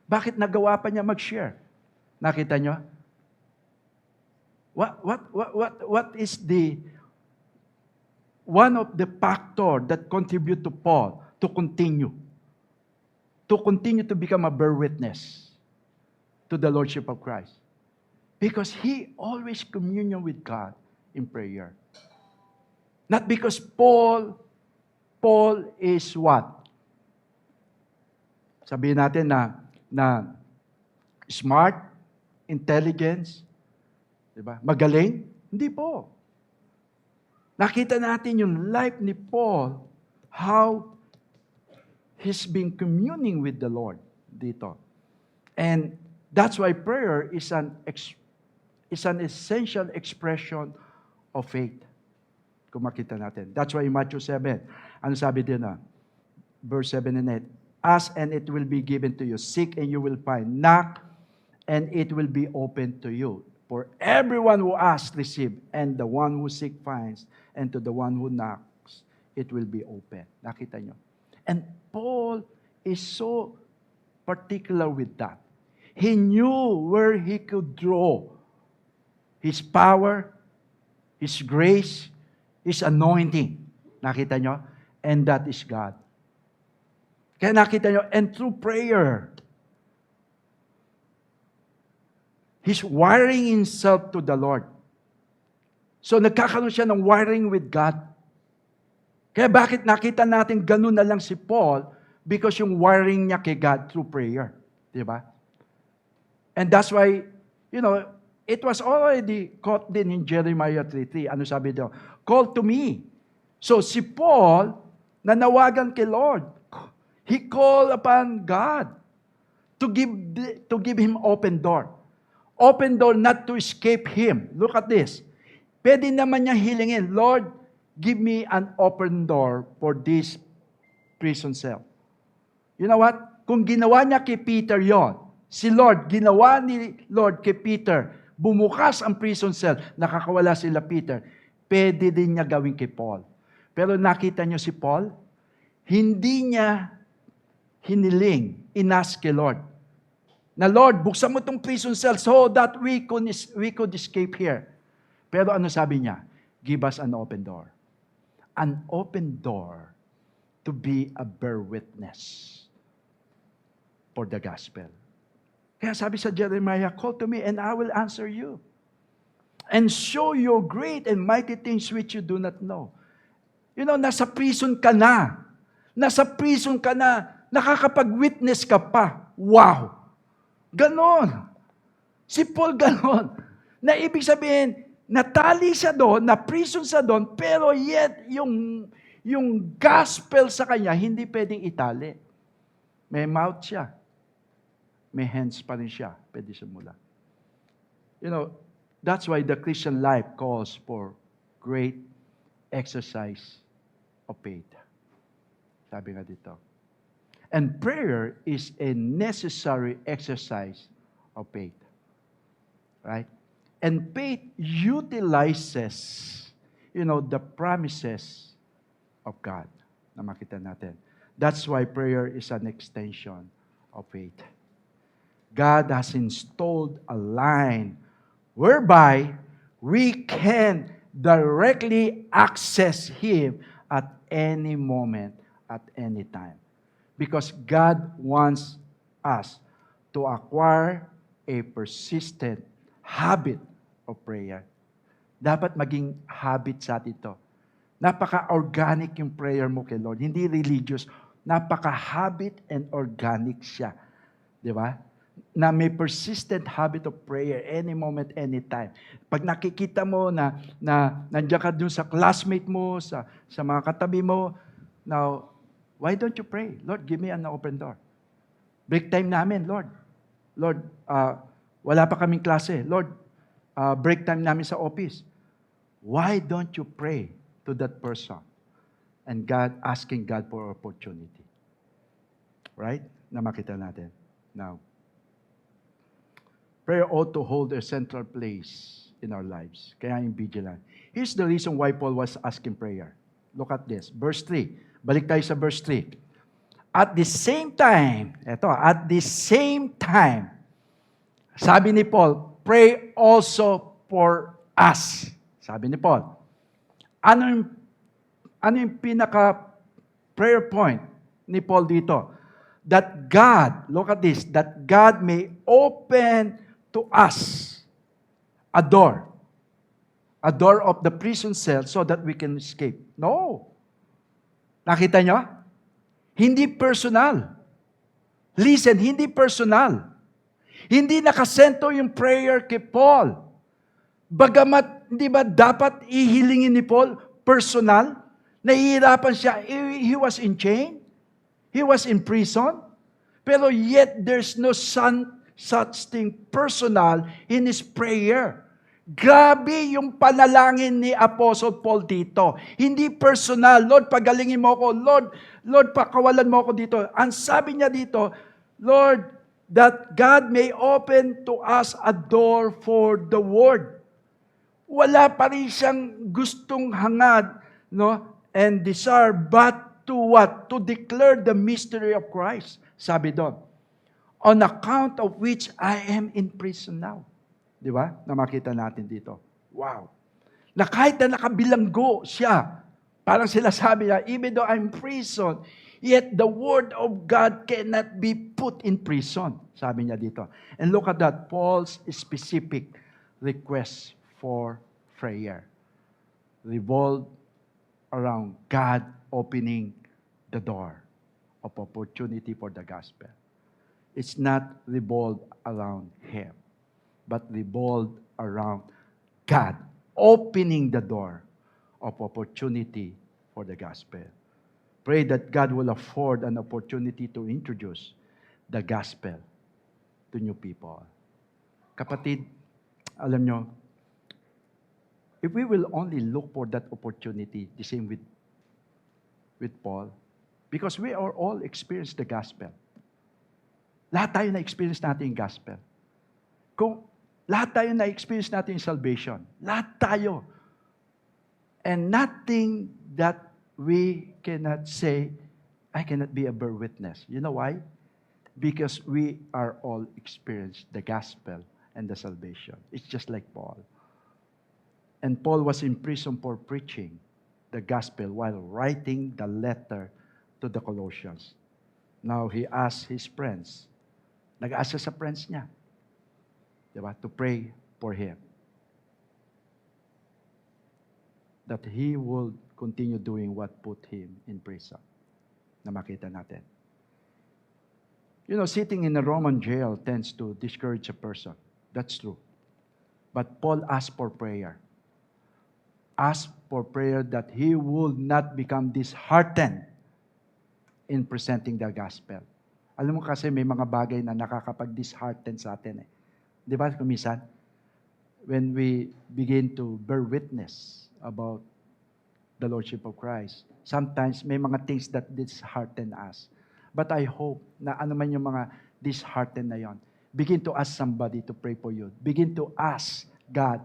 Bakit nagawa pa niya mag-share? Nakita nyo? What is the one of the factor that contribute to Paul to continue to become a bear witness to the Lordship of Christ? Because he always communion with God in prayer. Not because Paul is what? Sabihin natin na smart, intelligence, di ba? Magaling? Hindi po. Nakita natin yung life ni Paul, how he's been communing with the Lord dito. And that's why prayer is an essential expression of faith. Kung makita natin. That's why in Matthew 7, ano sabi din verse 7 and 8, ask and it will be given to you. Seek and you will find. Knock and it will be opened to you. For everyone who asks, receive. And the one who seeks, finds. And to the one who knocks, it will be open. Nakita nyo? And Paul is so particular with that. He knew where he could draw His power, His grace, His anointing. Nakita nyo? And that is God. Kaya nakita nyo, and through prayer, He's wiring Himself to the Lord. So nagkakaroon siya ng wiring with God. Kaya bakit nakita natin ganun na lang si Paul? Because yung wiring niya kay God through prayer. Diba? And that's why, it was already caught din in Jeremiah 3:3. Ano sabi daw? Call to me. So si Paul, nanawagan kay Lord. He called upon God to give him open door. Open door not to escape him. Look at this. Pwede naman niya hilingin, Lord, give me an open door for this prison cell. You know what? Kung ginawa niya kay Peter yon, si Lord, ginawa ni Lord kay Peter, bumukas ang prison cell, nakakawala sila Peter, pwede din niya gawin kay Paul. Pero nakita niyo si Paul, hindi niya hiniling, inask kay Lord, na Lord, buksan mo itong prison cell so that we could escape here. Pero ano sabi niya? Give us an open door. An open door to be a bear witness for the gospel. Kaya sabi sa Jeremiah, call to me and I will answer you. And show you great and mighty things which you do not know. You know, nasa prison ka na. Nasa prison ka na. Nakakapag-witness ka pa. Wow! Ganon. Si Paul ganon. Na ibig sabihin, natali siya doon, na-prison siya doon, pero yet, yung gospel sa kanya, hindi pwedeng itali. May mouth siya. May hands pa rin siya. Pwede simula. You know, that's why the Christian life calls for great exercise of faith. Sabi nga dito. And prayer is a necessary exercise of faith. Right? And faith utilizes, the promises of God na makita natin. That's why prayer is an extension of faith. God has installed a line whereby we can directly access Him at any moment, at any time. Because God wants us to acquire a persistent habit of prayer. Dapat maging habit sa atin ito. Napaka-organic yung prayer mo kay Lord. Hindi religious. Napaka-habit and organic siya. Di ba? Na may persistent habit of prayer any moment, any time. Pag nakikita mo na nandiyan ka dun sa classmate mo, sa mga katabi mo, now, why don't you pray? Lord, give me an open door. Break time namin, Lord. Lord, wala pa kaming klase. Lord, break time namin sa office. Why don't you pray to that person? And God, asking God for opportunity. Right? Na makita natin. Now, prayer ought to hold a central place in our lives. Kaya yung vigilant. Here's the reason why Paul was asking prayer. Look at this. Verse 3. Balik tayo sa verse 3. At the same time, sabi ni Paul, pray also for us. Sabi ni Paul. Ano yung pinaka-prayer point ni Paul dito? That God, look at this, that God may open to us a door of the prison cell so that we can escape. No. Nakita nyo? Hindi personal. Listen, hindi personal. Hindi nakasento yung prayer kay Paul. Bagamat, di ba, dapat ihilingin ni Paul personal? Nahihirapan siya. He was in chain. He was in prison. Pero yet, there's no such thing personal in his prayer. Grabe yung panalangin ni Apostle Paul dito. Hindi personal. Lord, pagalingin mo ako. Lord, pakawalan mo ako dito. Ang sabi niya dito, Lord, that God may open to us a door for the word. Wala pa rin siyang gustong hangad, and desire, but to what? To declare the mystery of Christ. Sabi doon, on account of which I am in prison now. Di ba? Na makita natin dito. Wow. Na kahit na nakabilanggo siya, parang sila sabi niya, even though I'm in prison, yet the word of God cannot be put in prison. Sabi niya dito. And look at that, Paul's specific request for prayer revolved around God opening the door of opportunity for the gospel. It's not revolved around him, but revolved around God opening the door of opportunity for the gospel. Pray that God will afford an opportunity to introduce the gospel to new people. Kapatid, alam nyo, If we will only look for that opportunity, the same with Paul, because we are all experienced the gospel. Lahat tayo na-experience natin yung gospel. Kung lahat tayo na-experience natin yung salvation, lahat tayo. And nothing that we cannot say, I cannot be a bear witness. You know why? Because we are all experienced the gospel and the salvation. It's just like Paul. And Paul was in prison for preaching the gospel while writing the letter to the Colossians. Now he asked his friends, nag-ask siya sa friends niya, diba, to pray for him. That he will continue doing what put him in prison. Na makita natin. You know, sitting in a Roman jail tends to discourage a person. That's true. But Paul asked for prayer. Asked for prayer that he would not become disheartened in presenting the gospel. Alam mo kasi may mga bagay na nakakapag-dishearten sa atin. Di ba, kumisan? When we begin to bear witness about the Lordship of Christ, sometimes may mga things that dishearten us. But I hope na ano man yung mga dishearten na yon, begin to ask somebody to pray for you. Begin to ask God,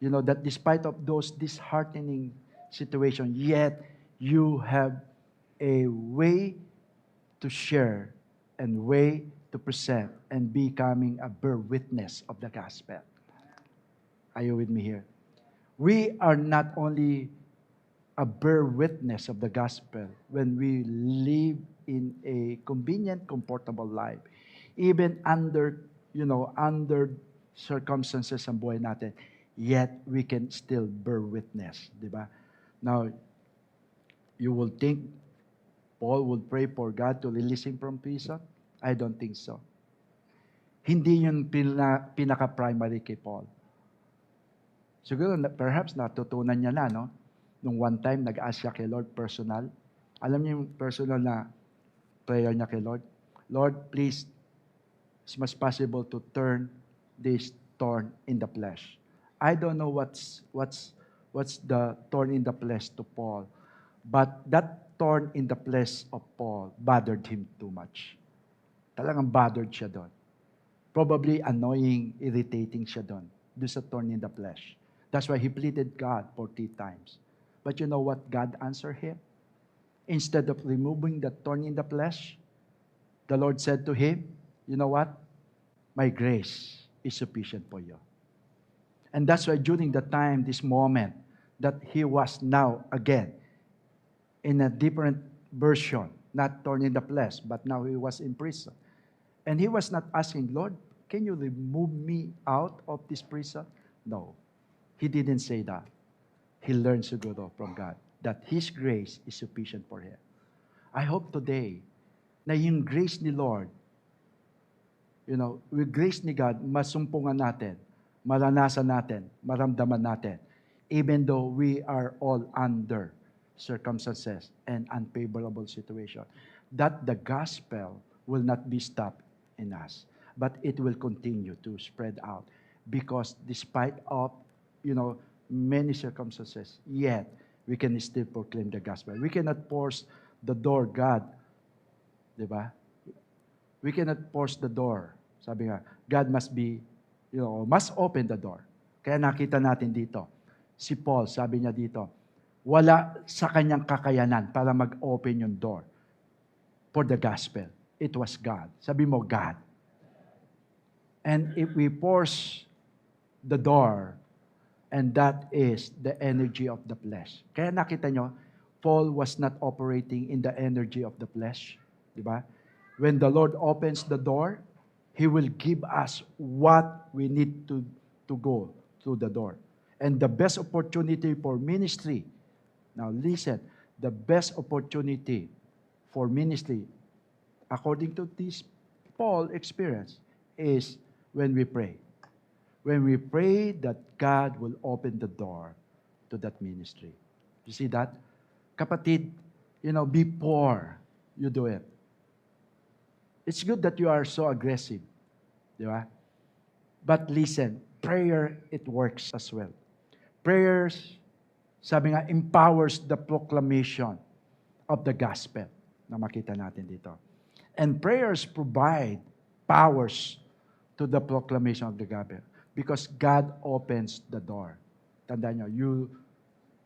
you know, that despite of those disheartening situations, yet you have a way to share and way to present and becoming a bear witness of the gospel. Are you with me here? We are not only a bear witness of the gospel when we live in a convenient, comfortable life. Even under, under circumstances ng buhay natin, yet we can still bear witness. Diba? Now, you will think Paul would pray for God to release him from prison? I don't think so. Hindi yun pinaka-primary kay Paul. Siguro, perhaps natutunan niya na, no? Nung one time, nag-ask siya kay Lord personal. Alam niyo yung personal na prayer niya kay Lord? Lord, please, as much possible to turn this thorn in the flesh. I don't know what's the thorn in the flesh to Paul, but that thorn in the flesh of Paul bothered him too much. Talagang bothered siya doon. Probably annoying, irritating siya doon. Doon sa thorn in the flesh. That's why he pleaded God 40 times. But you know what God answered him? Instead of removing the thorn in the flesh, the Lord said to him, you know what? My grace is sufficient for you. And that's why during the time, this moment, that he was now again in a different version, not thorn in the flesh, but now he was in prison. And he was not asking, Lord, can you remove me out of this prison? No, he didn't say that. He learns to go from God, that His grace is sufficient for him. I hope today, na yung grace ni Lord, with grace ni God, masumpungan natin, maranasan natin, maramdaman natin, even though we are all under circumstances and unfavorable situation, that the gospel will not be stopped in us, but it will continue to spread out. Because despite of, many circumstances, yet we can still proclaim the gospel. We cannot force the door, God. Diba? We cannot force the door. Sabi nga, God must be, must open the door. Kaya nakita natin dito, si Paul, sabi niya dito, wala sa kanyang kakayanan para mag-open yung door for the gospel. It was God. Sabi mo, God. And if we force the door, and that is the energy of the flesh. Kaya nakita nyo, Paul was not operating in the energy of the flesh. Diba? When the Lord opens the door, He will give us what we need to go through the door. And the best opportunity for ministry, now listen, the best opportunity for ministry, according to this Paul experience, is when we pray. When we pray that God will open the door to that ministry. You see that? Kapatid, before you do it, it's good that you are so aggressive. Di ba? But listen, prayer, it works as well. Prayers, sabi nga, empowers the proclamation of the gospel na makita natin dito. And prayers provide powers to the proclamation of the gospel because God opens the door. Tandaan nyo,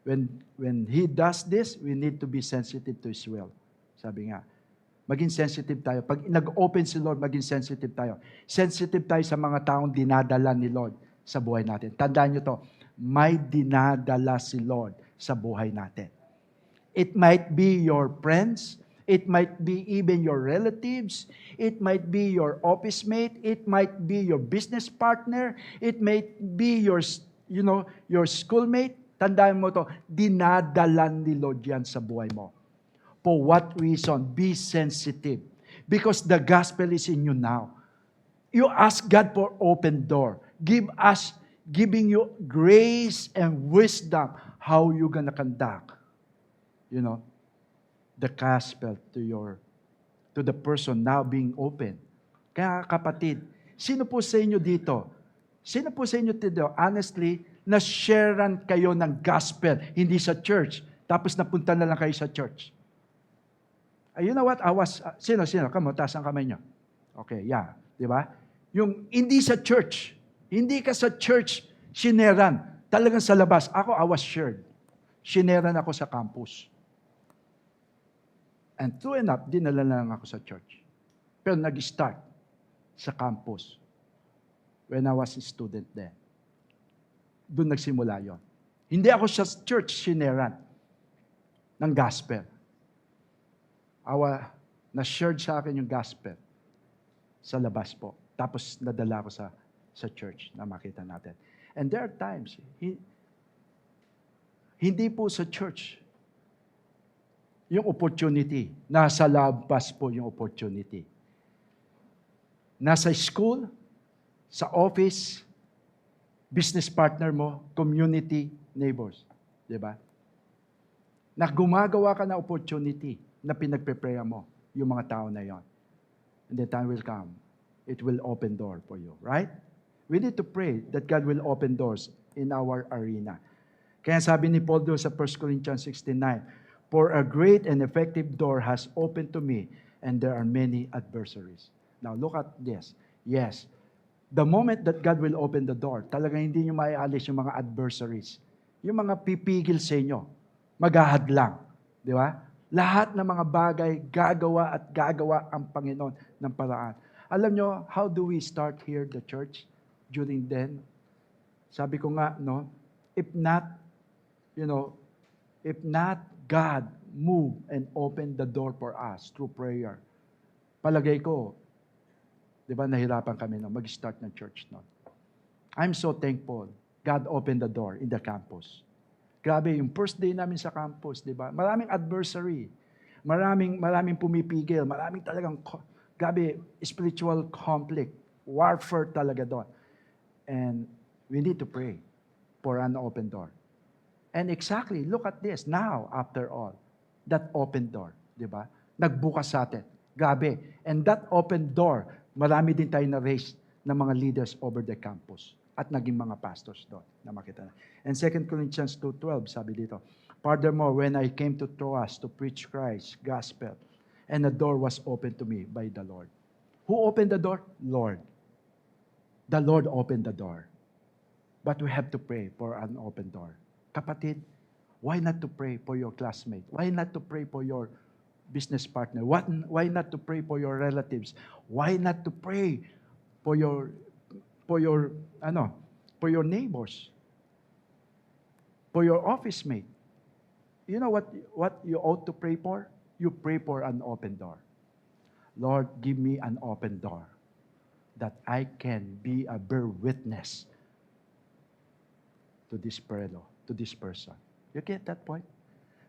when He does this, we need to be sensitive to His will. Sabi nga, maging sensitive tayo. Pag nag-open si Lord, maging sensitive tayo. Sensitive tayo sa mga taong dinadala ni Lord sa buhay natin. Tandaan nyo to, may dinadala si Lord sa buhay natin. It might be your friends, it might be even your relatives, it might be your office mate, it might be your business partner, it might be your schoolmate. Tandaan mo to, dinadala ni Lord yan sa buhay mo. For what reason? Be sensitive. Because the gospel is in you now. You ask God for open door. Giving you grace and wisdom how you gonna conduct, the gospel to the person now being open. Kaya kapatid, sino po sa inyo dito, honestly, na-sharean kayo ng gospel, hindi sa church, tapos napunta na lang kayo sa church? You know what? Sino? Come on, taas ang kamay nyo. Okay, yeah. Di ba? Yung hindi sa church, hindi ka sa church, shineran. Talagang sa labas. Ako, I was shared. Shineran ako sa campus. And true enough, dinala lang ako sa church. Pero nag-start sa campus when I was a student there. Doon nagsimula yon. Hindi ako sa church shineran ng gospel. Na-shared sa akin yung gospel sa labas po. Tapos nadala ko sa church na makita natin. And there are times, hindi po sa church yung opportunity. Nasa labas po yung opportunity. Nasa school, sa office, business partner mo, community, neighbors. Diba? Na gumagawa ka na opportunity na pinagpe-prayer mo, yung mga tao na yon. And the time will come. It will open door for you. Right? We need to pray that God will open doors in our arena. Kaya sabi ni Paul doon sa 1 Corinthians 16:9, for a great and effective door has opened to me, and there are many adversaries. Now, look at this. Yes, the moment that God will open the door, talagang hindi nyo maialis yung mga adversaries. Yung mga pipigil sa inyo, maghahadlang. Di ba? Lahat ng mga bagay, gagawa ang Panginoon ng paraan. Alam nyo, how do we start here, the church, during then? Sabi ko nga, if not God move and open the door for us through prayer, palagay ko, di ba, nahirapan kami mag-start ng church. I'm so thankful. God opened the door in the campus. Grabe, yung first day namin sa campus, di ba? Maraming adversary. Maraming pumipigil. Maraming talagang, grabe, spiritual conflict. Warfare talaga doon. And we need to pray for an open door. And exactly, look at this. Now, after all, that open door, di ba? Nagbukas sa atin. Grabe. And that open door, marami din tayo na-raise ng mga leaders over the campus at naging mga pastors doon na makita na. And 2 Corinthians 2:12, sabi dito, furthermore, when I came to Troas to preach Christ's gospel, and the door was opened to me by the Lord. Who opened the door? Lord. The Lord opened the door. But we have to pray for an open door. Kapatid, why not to pray for your classmate? Why not to pray for your business partner? Why not to pray for your relatives? Why not to pray for your neighbors? For your office mate? You know what you ought to pray for? You pray for an open door. Lord, give me an open door that I can be a bear witness to this fellow, to this person. You get that point?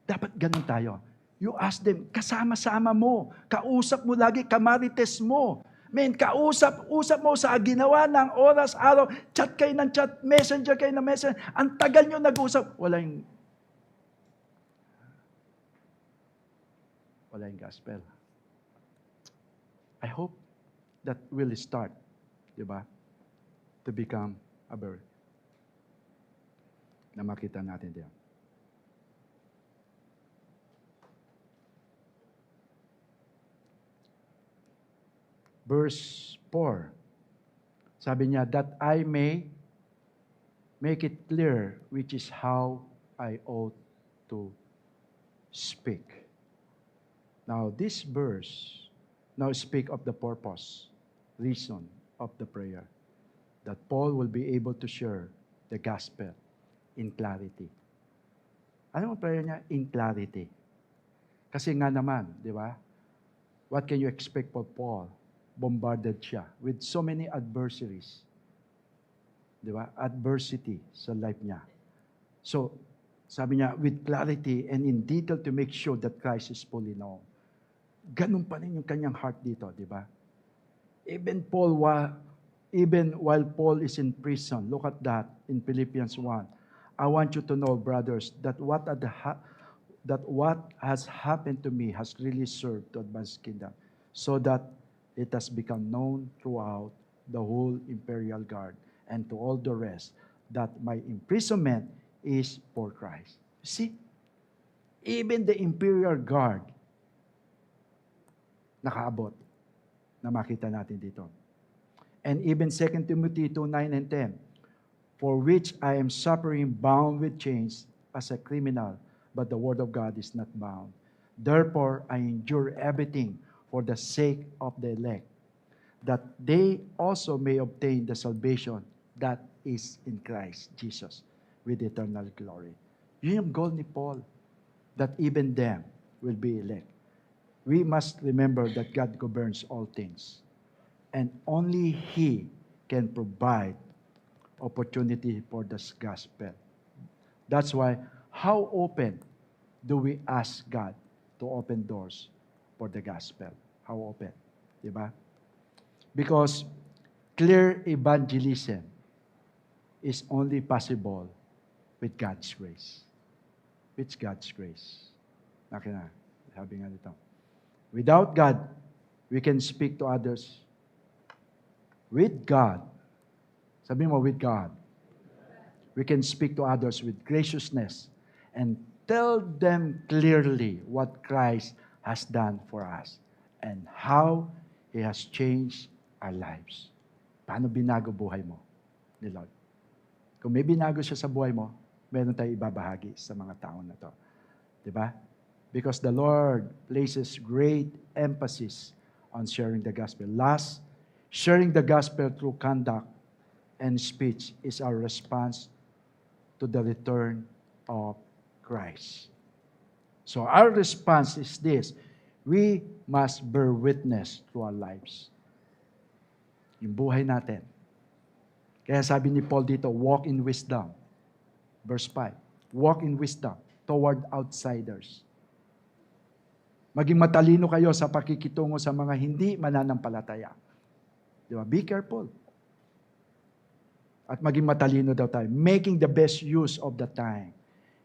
Dapat ganun tayo. You ask them, kasama-sama mo, kausap mo lagi, kamarites mo. Kausap mo sa ginawa ng oras, araw, chat kayo ng chat, messenger kayo ng messenger. Ang tagal nyo nag-usap. Wala yung gospel. I hope that will start, di ba, to become a bird. na makita natin diyan. Verse 4. Sabi niya, that I may make it clear which is how I ought to speak. Now, this verse now speak of the purpose, reason of the prayer, that Paul will be able to share the gospel in clarity. Ano ang prayer niya? In clarity. Kasi nga naman, di ba? What can you expect for Paul? Bombarded siya with so many adversaries. Di ba? Adversity sa life niya. So, sabi niya, with clarity and in detail to make sure that Christ is fully known. Ganun pa rin yung kanyang heart dito, di ba? Even while Paul is in prison, look at that in Philippians 1. I want you to know, brothers, that what has happened to me has really served to advance the kingdom, so that it has become known throughout the whole imperial guard and to all the rest that my imprisonment is for Christ. See, even the imperial guard nakaabot na makita natin dito. And even 2 Timothy 2:9 and 10, for which I am suffering bound with chains as a criminal, but the word of God is not bound. Therefore, I endure everything for the sake of the elect, that they also may obtain the salvation that is in Christ Jesus with eternal glory. Yun yung goal ni Paul, that even them will be elect. We must remember that God governs all things, and only He can provide opportunity for this gospel. That's why, how open do we ask God to open doors for the gospel? How open? Diba? Because clear evangelism is only possible with God's grace. With God's grace. Okay na, sabi nga dito. Without God, we can speak to others. With God, sabi mo, with God, we can speak to others with graciousness and tell them clearly what Christ has done for us and how He has changed our lives. Paano binago buhay mo ni Lord? Kung may binago siya sa buhay mo, meron tayong ibabahagi sa mga taon na to. Diba? Because the Lord places great emphasis on sharing the gospel. Last, sharing the gospel through conduct and speech is our response to the return of Christ. So our response is this: we must bear witness through our lives. Yung buhay natin. Kaya sabi ni Paul dito, walk in wisdom. Verse 5, walk in wisdom toward outsiders. Maging matalino kayo sa pakikitungo sa mga hindi mananampalataya. Di ba? Be careful. At maging matalino daw tayo. Making the best use of the time.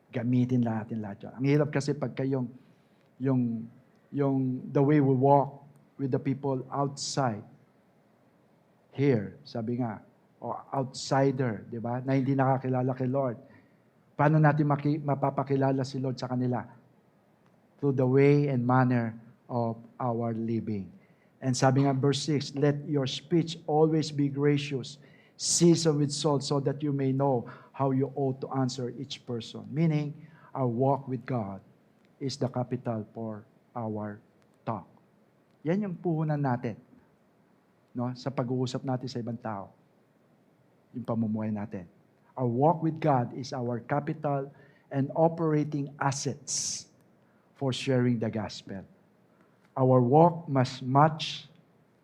Gamitin natin lahat yan. Ang hirap kasi pagka yung the way we walk with the people outside. Here, sabi nga, outsider, di ba? Na hindi nakakilala kay Lord. Paano natin mapapakilala si Lord sa kanila? Through the way and manner of our living. And sabi nga verse 6, let your speech always be gracious, seasoned with salt, so that you may know how you ought to answer each person. Meaning, our walk with God is the capital for our talk. Yan yung puhunan natin, no? Sa pag-uusap natin sa ibang tao. Yung pamumuhay natin. Our walk with God is our capital and operating assets for sharing the gospel. Our walk must match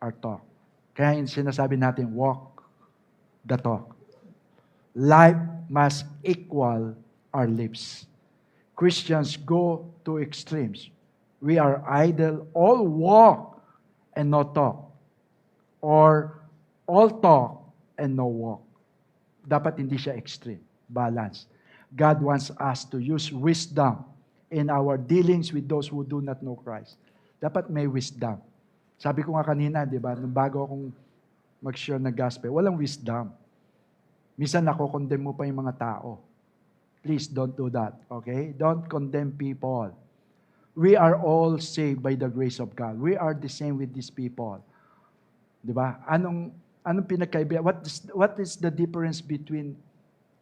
our talk. Kaya yung sinasabi natin, walk the talk. Life must equal our lips. Christians go to extremes. We are either all walk and no talk, or all talk and no walk. Dapat hindi siya extreme. Balance. God wants us to use wisdom in our dealings with those who do not know Christ. Dapat may wisdom. Sabi ko nga kanina, di ba, nung bago akong mag-share ng gospel, walang wisdom. Minsan nako-condemn mo pa yung mga tao. Please don't do that, okay? Don't condemn people. We are all saved by the grace of God. We are the same with these people. Di ba? Anong pinagkaiba? What is the difference between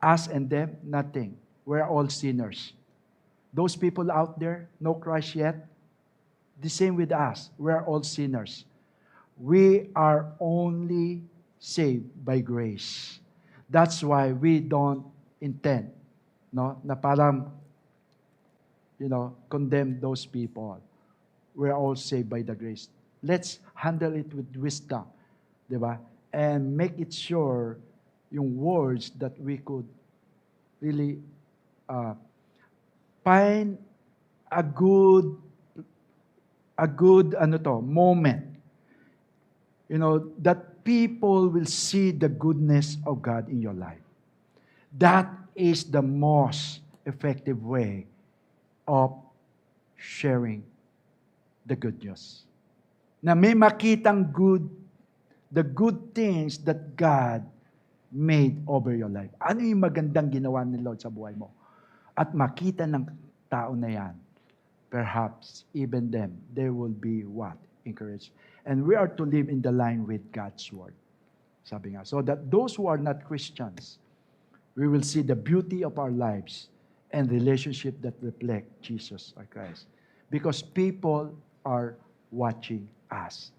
us and them? Nothing. We're all sinners. Those people out there, know Christ yet? The same with us. We're all sinners. We are only saved by grace. That's why we don't intend, no, na parang, condemn those people. We're all saved by the grace. Let's handle it with wisdom, di ba? And make it sure yung words that we could really find a good moment, that people will see the goodness of God in your life. That is the most effective way of sharing the good news. Na may makitang the good things that God made over your life. Ano yung magandang ginawa ni Lord sa buhay mo? At makita ng tao na yan, perhaps even them, they will be what? Encouraged. And we are to live in the line with God's word. Sabi nga, so that those who are not Christians, we will see the beauty of our lives and relationship that reflect Jesus or Christ. Because people are watching us.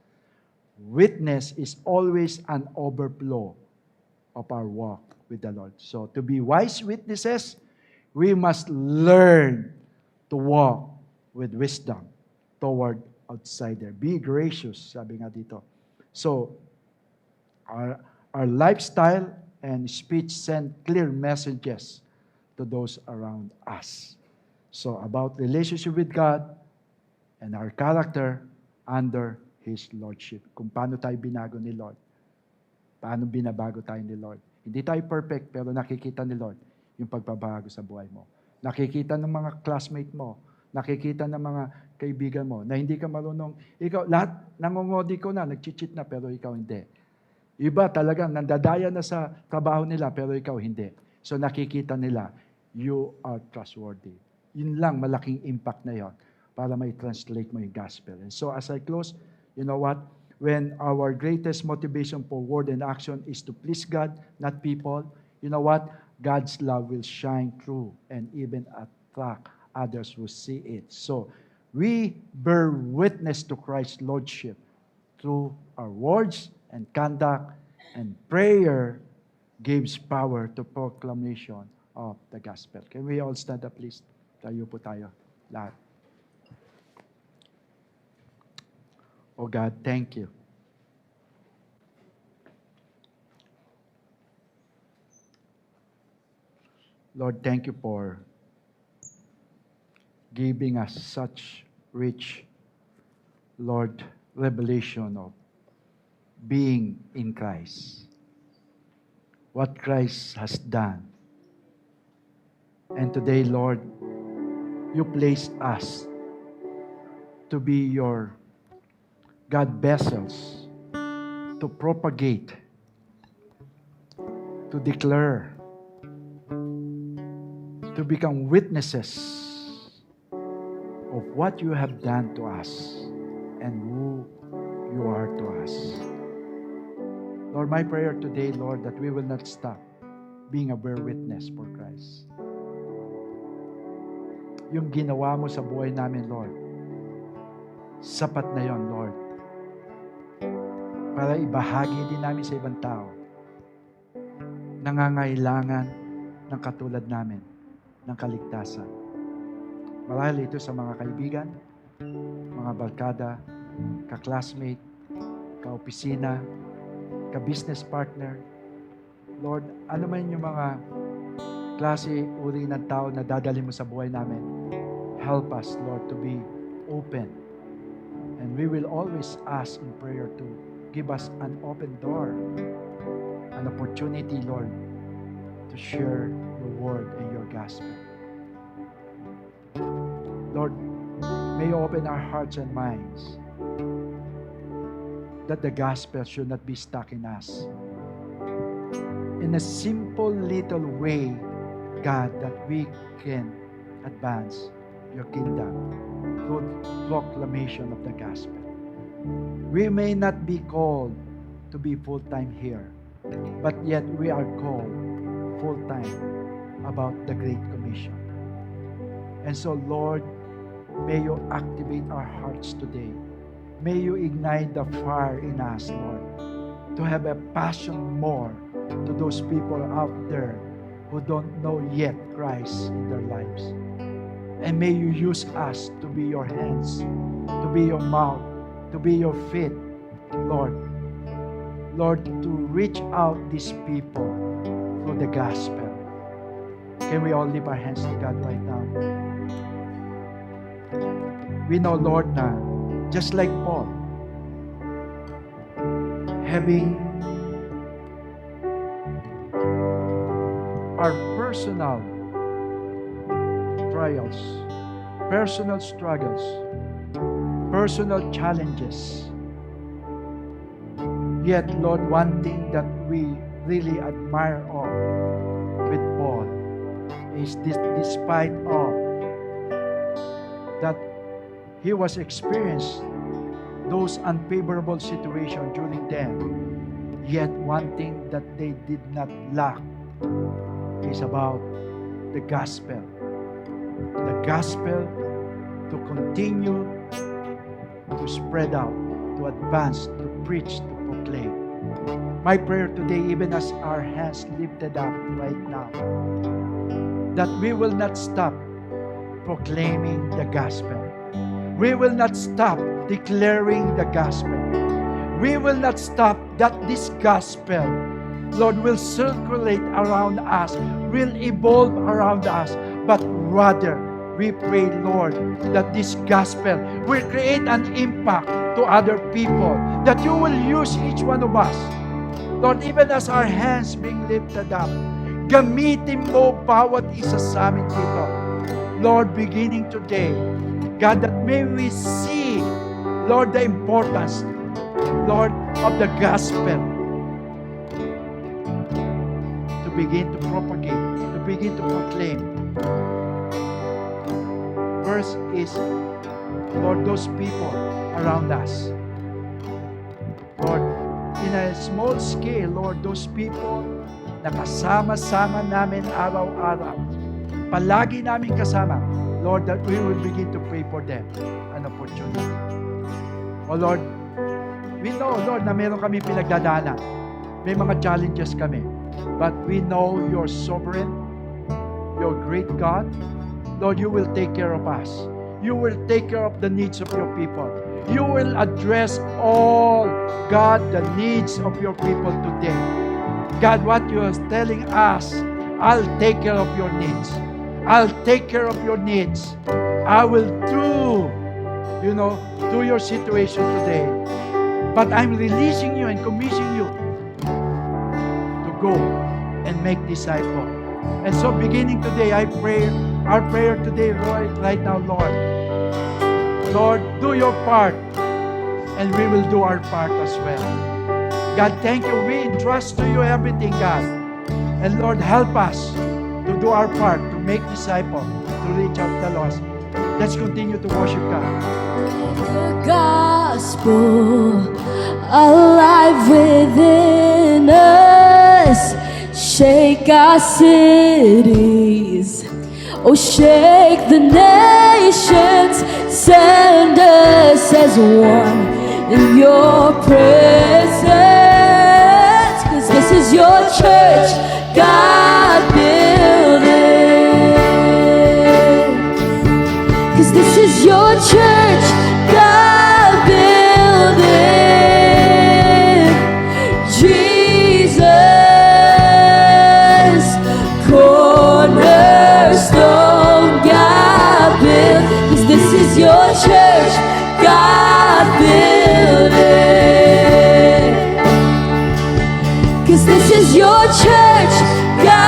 Witness is always an overflow of our walk with the Lord. So to be wise witnesses, we must learn to walk with wisdom toward outsider. Be gracious, sabi nga dito. So, our lifestyle and speech send clear messages to those around us. So, about relationship with God and our character under His Lordship. Kung paano tayo binago ni Lord. Paano binabago tayo ni Lord. Hindi tayo perfect, pero nakikita ni Lord yung pagbabago sa buhay mo. Nakikita ng mga classmate mo, nakikita ng mga kaibigan mo, na hindi ka marunong, ikaw, lahat nangongodi ko na, nag-cheat na, pero ikaw hindi. Iba talagang nandadaya na sa trabaho nila, pero ikaw hindi. So nakikita nila, you are trustworthy. Yun lang, malaking impact na yon para may translate mo yung gospel. And so as I close, you know what? When our greatest motivation for word and action is to please God, not people, you know what? God's love will shine through and even attract others who see it. So, we bear witness to Christ's Lordship through our words and conduct, and prayer gives power to proclamation of the gospel. Can we all stand up, please? Tayo po tayo, lahat. Oh God, thank you. Lord, thank you for giving us such rich, Lord, revelation of being in Christ. What Christ has done. And today, Lord, you placed us to be your God vessels to propagate, to declare, to become witnesses of what you have done to us and who you are to us. Lord, my prayer today, Lord, that we will not stop being a bear witness for Christ. Yung ginawa mo sa buhay namin, Lord, sapat na yon, Lord, para ibahagi din namin sa ibang tao nangangailangan ng katulad namin ng kaligtasan. Marahil ito sa mga kaibigan, mga barkada, ka-classmate, ka-opisina, ka-business partner. Lord, ano man yung mga klase, uri ng tao na dadali mo sa buhay namin, help us, Lord, to be open. And we will always ask in prayer to give us an open door, an opportunity, Lord, to share your word and your gospel. Lord, may you open our hearts and minds that the gospel should not be stuck in us. In a simple little way, God, that we can advance your kingdom through proclamation of the gospel. We may not be called to be full-time here, but yet we are called full-time about the Great Commission. And so, Lord, may you activate our hearts today. May you ignite the fire in us, Lord, to have a passion more to those people out there who don't know yet Christ in their lives. And may you use us to be your hands, to be your mouth, to be your feet, Lord. Lord, to reach out these people through the gospel. Can we all lift our hands to God right now? We know, Lord, na just like Paul, having our personal trials, personal struggles, personal challenges. Yet, Lord, one thing that we really admire of with Paul is this, despite of that he was experienced those unfavorable situations during them, yet one thing that they did not lack is about the gospel. The gospel to continue to spread out, to advance, to preach, to proclaim. My prayer today, even as our hands lifted up right now, that we will not stop proclaiming the gospel. We will not stop declaring the gospel. We will not stop that this gospel, Lord, will circulate around us, will evolve around us, but rather we pray, Lord, that this gospel will create an impact to other people, that you will use each one of us. Lord, even as our hands being lifted up, gamitin mo bawat isa sa amin dito. Lord, beginning today, God, that may we see, Lord, the importance, Lord, of the gospel to begin to propagate, to begin to proclaim. First is, Lord, those people around us. Lord, in a small scale, Lord, those people na kasama-sama namin araw-araw, palagi namin kasama, Lord, that we will begin to pray for them an opportunity. Oh Lord, we know, Lord, na meron kami pinagdadaanan. May mga challenges kami. But we know you're sovereign, you're great God. Lord, you will take care of us. You will take care of the needs of your people. You will address all, God, the needs of your people today. God, what you are telling us, I'll take care of your needs. I'll take care of your needs. I will do your situation today. But I'm releasing you and commissioning you to go and make disciples. And so beginning today, I pray, our prayer today, right now, Lord. Lord, do your part, and we will do our part as well. God, thank you. We entrust to you everything, God. And Lord, help us to do our part, to make disciples, to reach out the lost. Let's continue to worship God. The gospel alive within us. Shake our cities. Oh, shake the nations. Send us as one in your presence. 'Cause this is your church, God building. 'Cause this is your church, God building. Jesus, cornerstone, God build. 'Cause this is your church, God building. 'Cause this is your church, God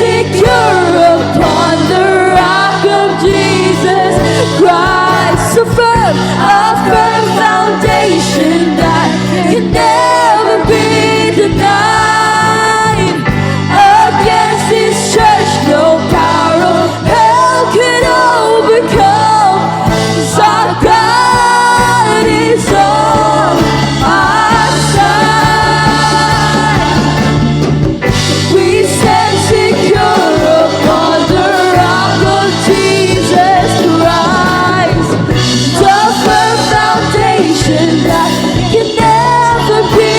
secure upon the rock of Jesus Christ, a firm foundation that can never be denied. Against this church, no power of hell can overcome. 'Cause our God is on our side. We stand secure upon the rock of Jesus Christ, the firm foundation that can never be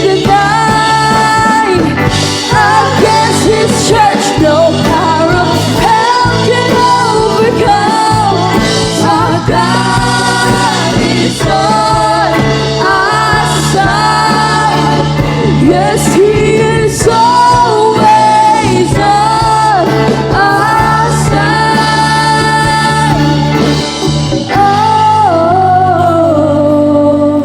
denied. Against His church, no power of hell can overcome. Our God is on our side. Yes, He is always on our side. Oh,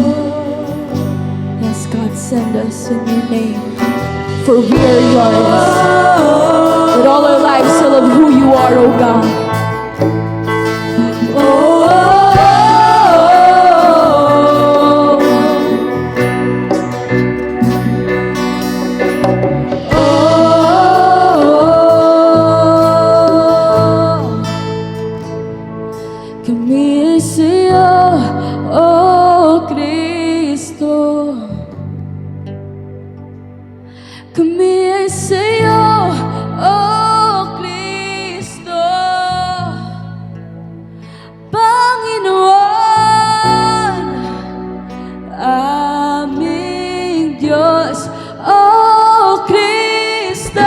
yes, God, send us in Your name, for we are Yours. Let all our lives tell of who You are, oh God. Kami sa'yo, oh Kristo. Kami ay sa'yo, oh Kristo. Panginoon, aming Diyos, oh Kristo.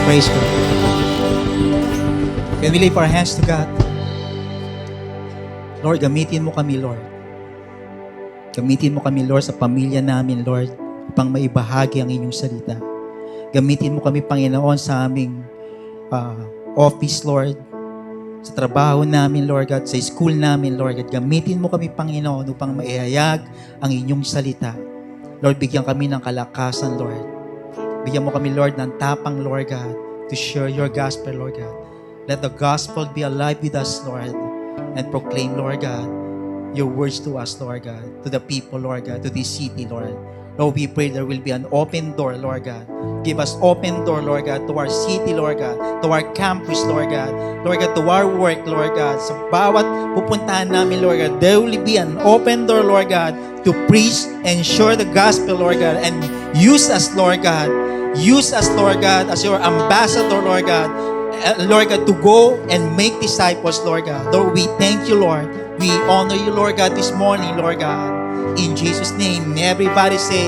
Praise God. Can we lift our hands to God? Lord, gamitin mo kami, Lord. Gamitin mo kami, Lord, sa pamilya namin, Lord, upang maibahagi ang inyong salita. Gamitin mo kami, Panginoon, sa aming office, Lord, sa trabaho namin, Lord God, sa school namin, Lord God. Gamitin mo kami, Panginoon, upang maihayag ang inyong salita. Lord, bigyan kami ng kalakasan, Lord. Bigyan mo kami, Lord, ng tapang, Lord God, to share your gospel, Lord God. Let the gospel be alive with us, Lord, and proclaim, Lord God, your words to us, Lord God, to the people, Lord God, to this city, Lord. Lord, we pray there will be an open door, Lord God. Give us open door, Lord God, to our city, Lord God, to our campus, Lord God, Lord God, to our work, Lord God. Sa bawat pupuntahan namin, Lord God, there will be an open door, Lord God, to preach and share the gospel, Lord God, and use us, Lord God. Use us, Lord God, as your ambassador, Lord God. Lord God, to go and make disciples, Lord God. Lord, we thank you, Lord. We honor you, Lord God, this morning, Lord God. In Jesus' name, everybody say,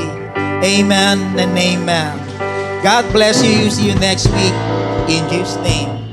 amen and amen. God bless you. See you next week. In Jesus' name.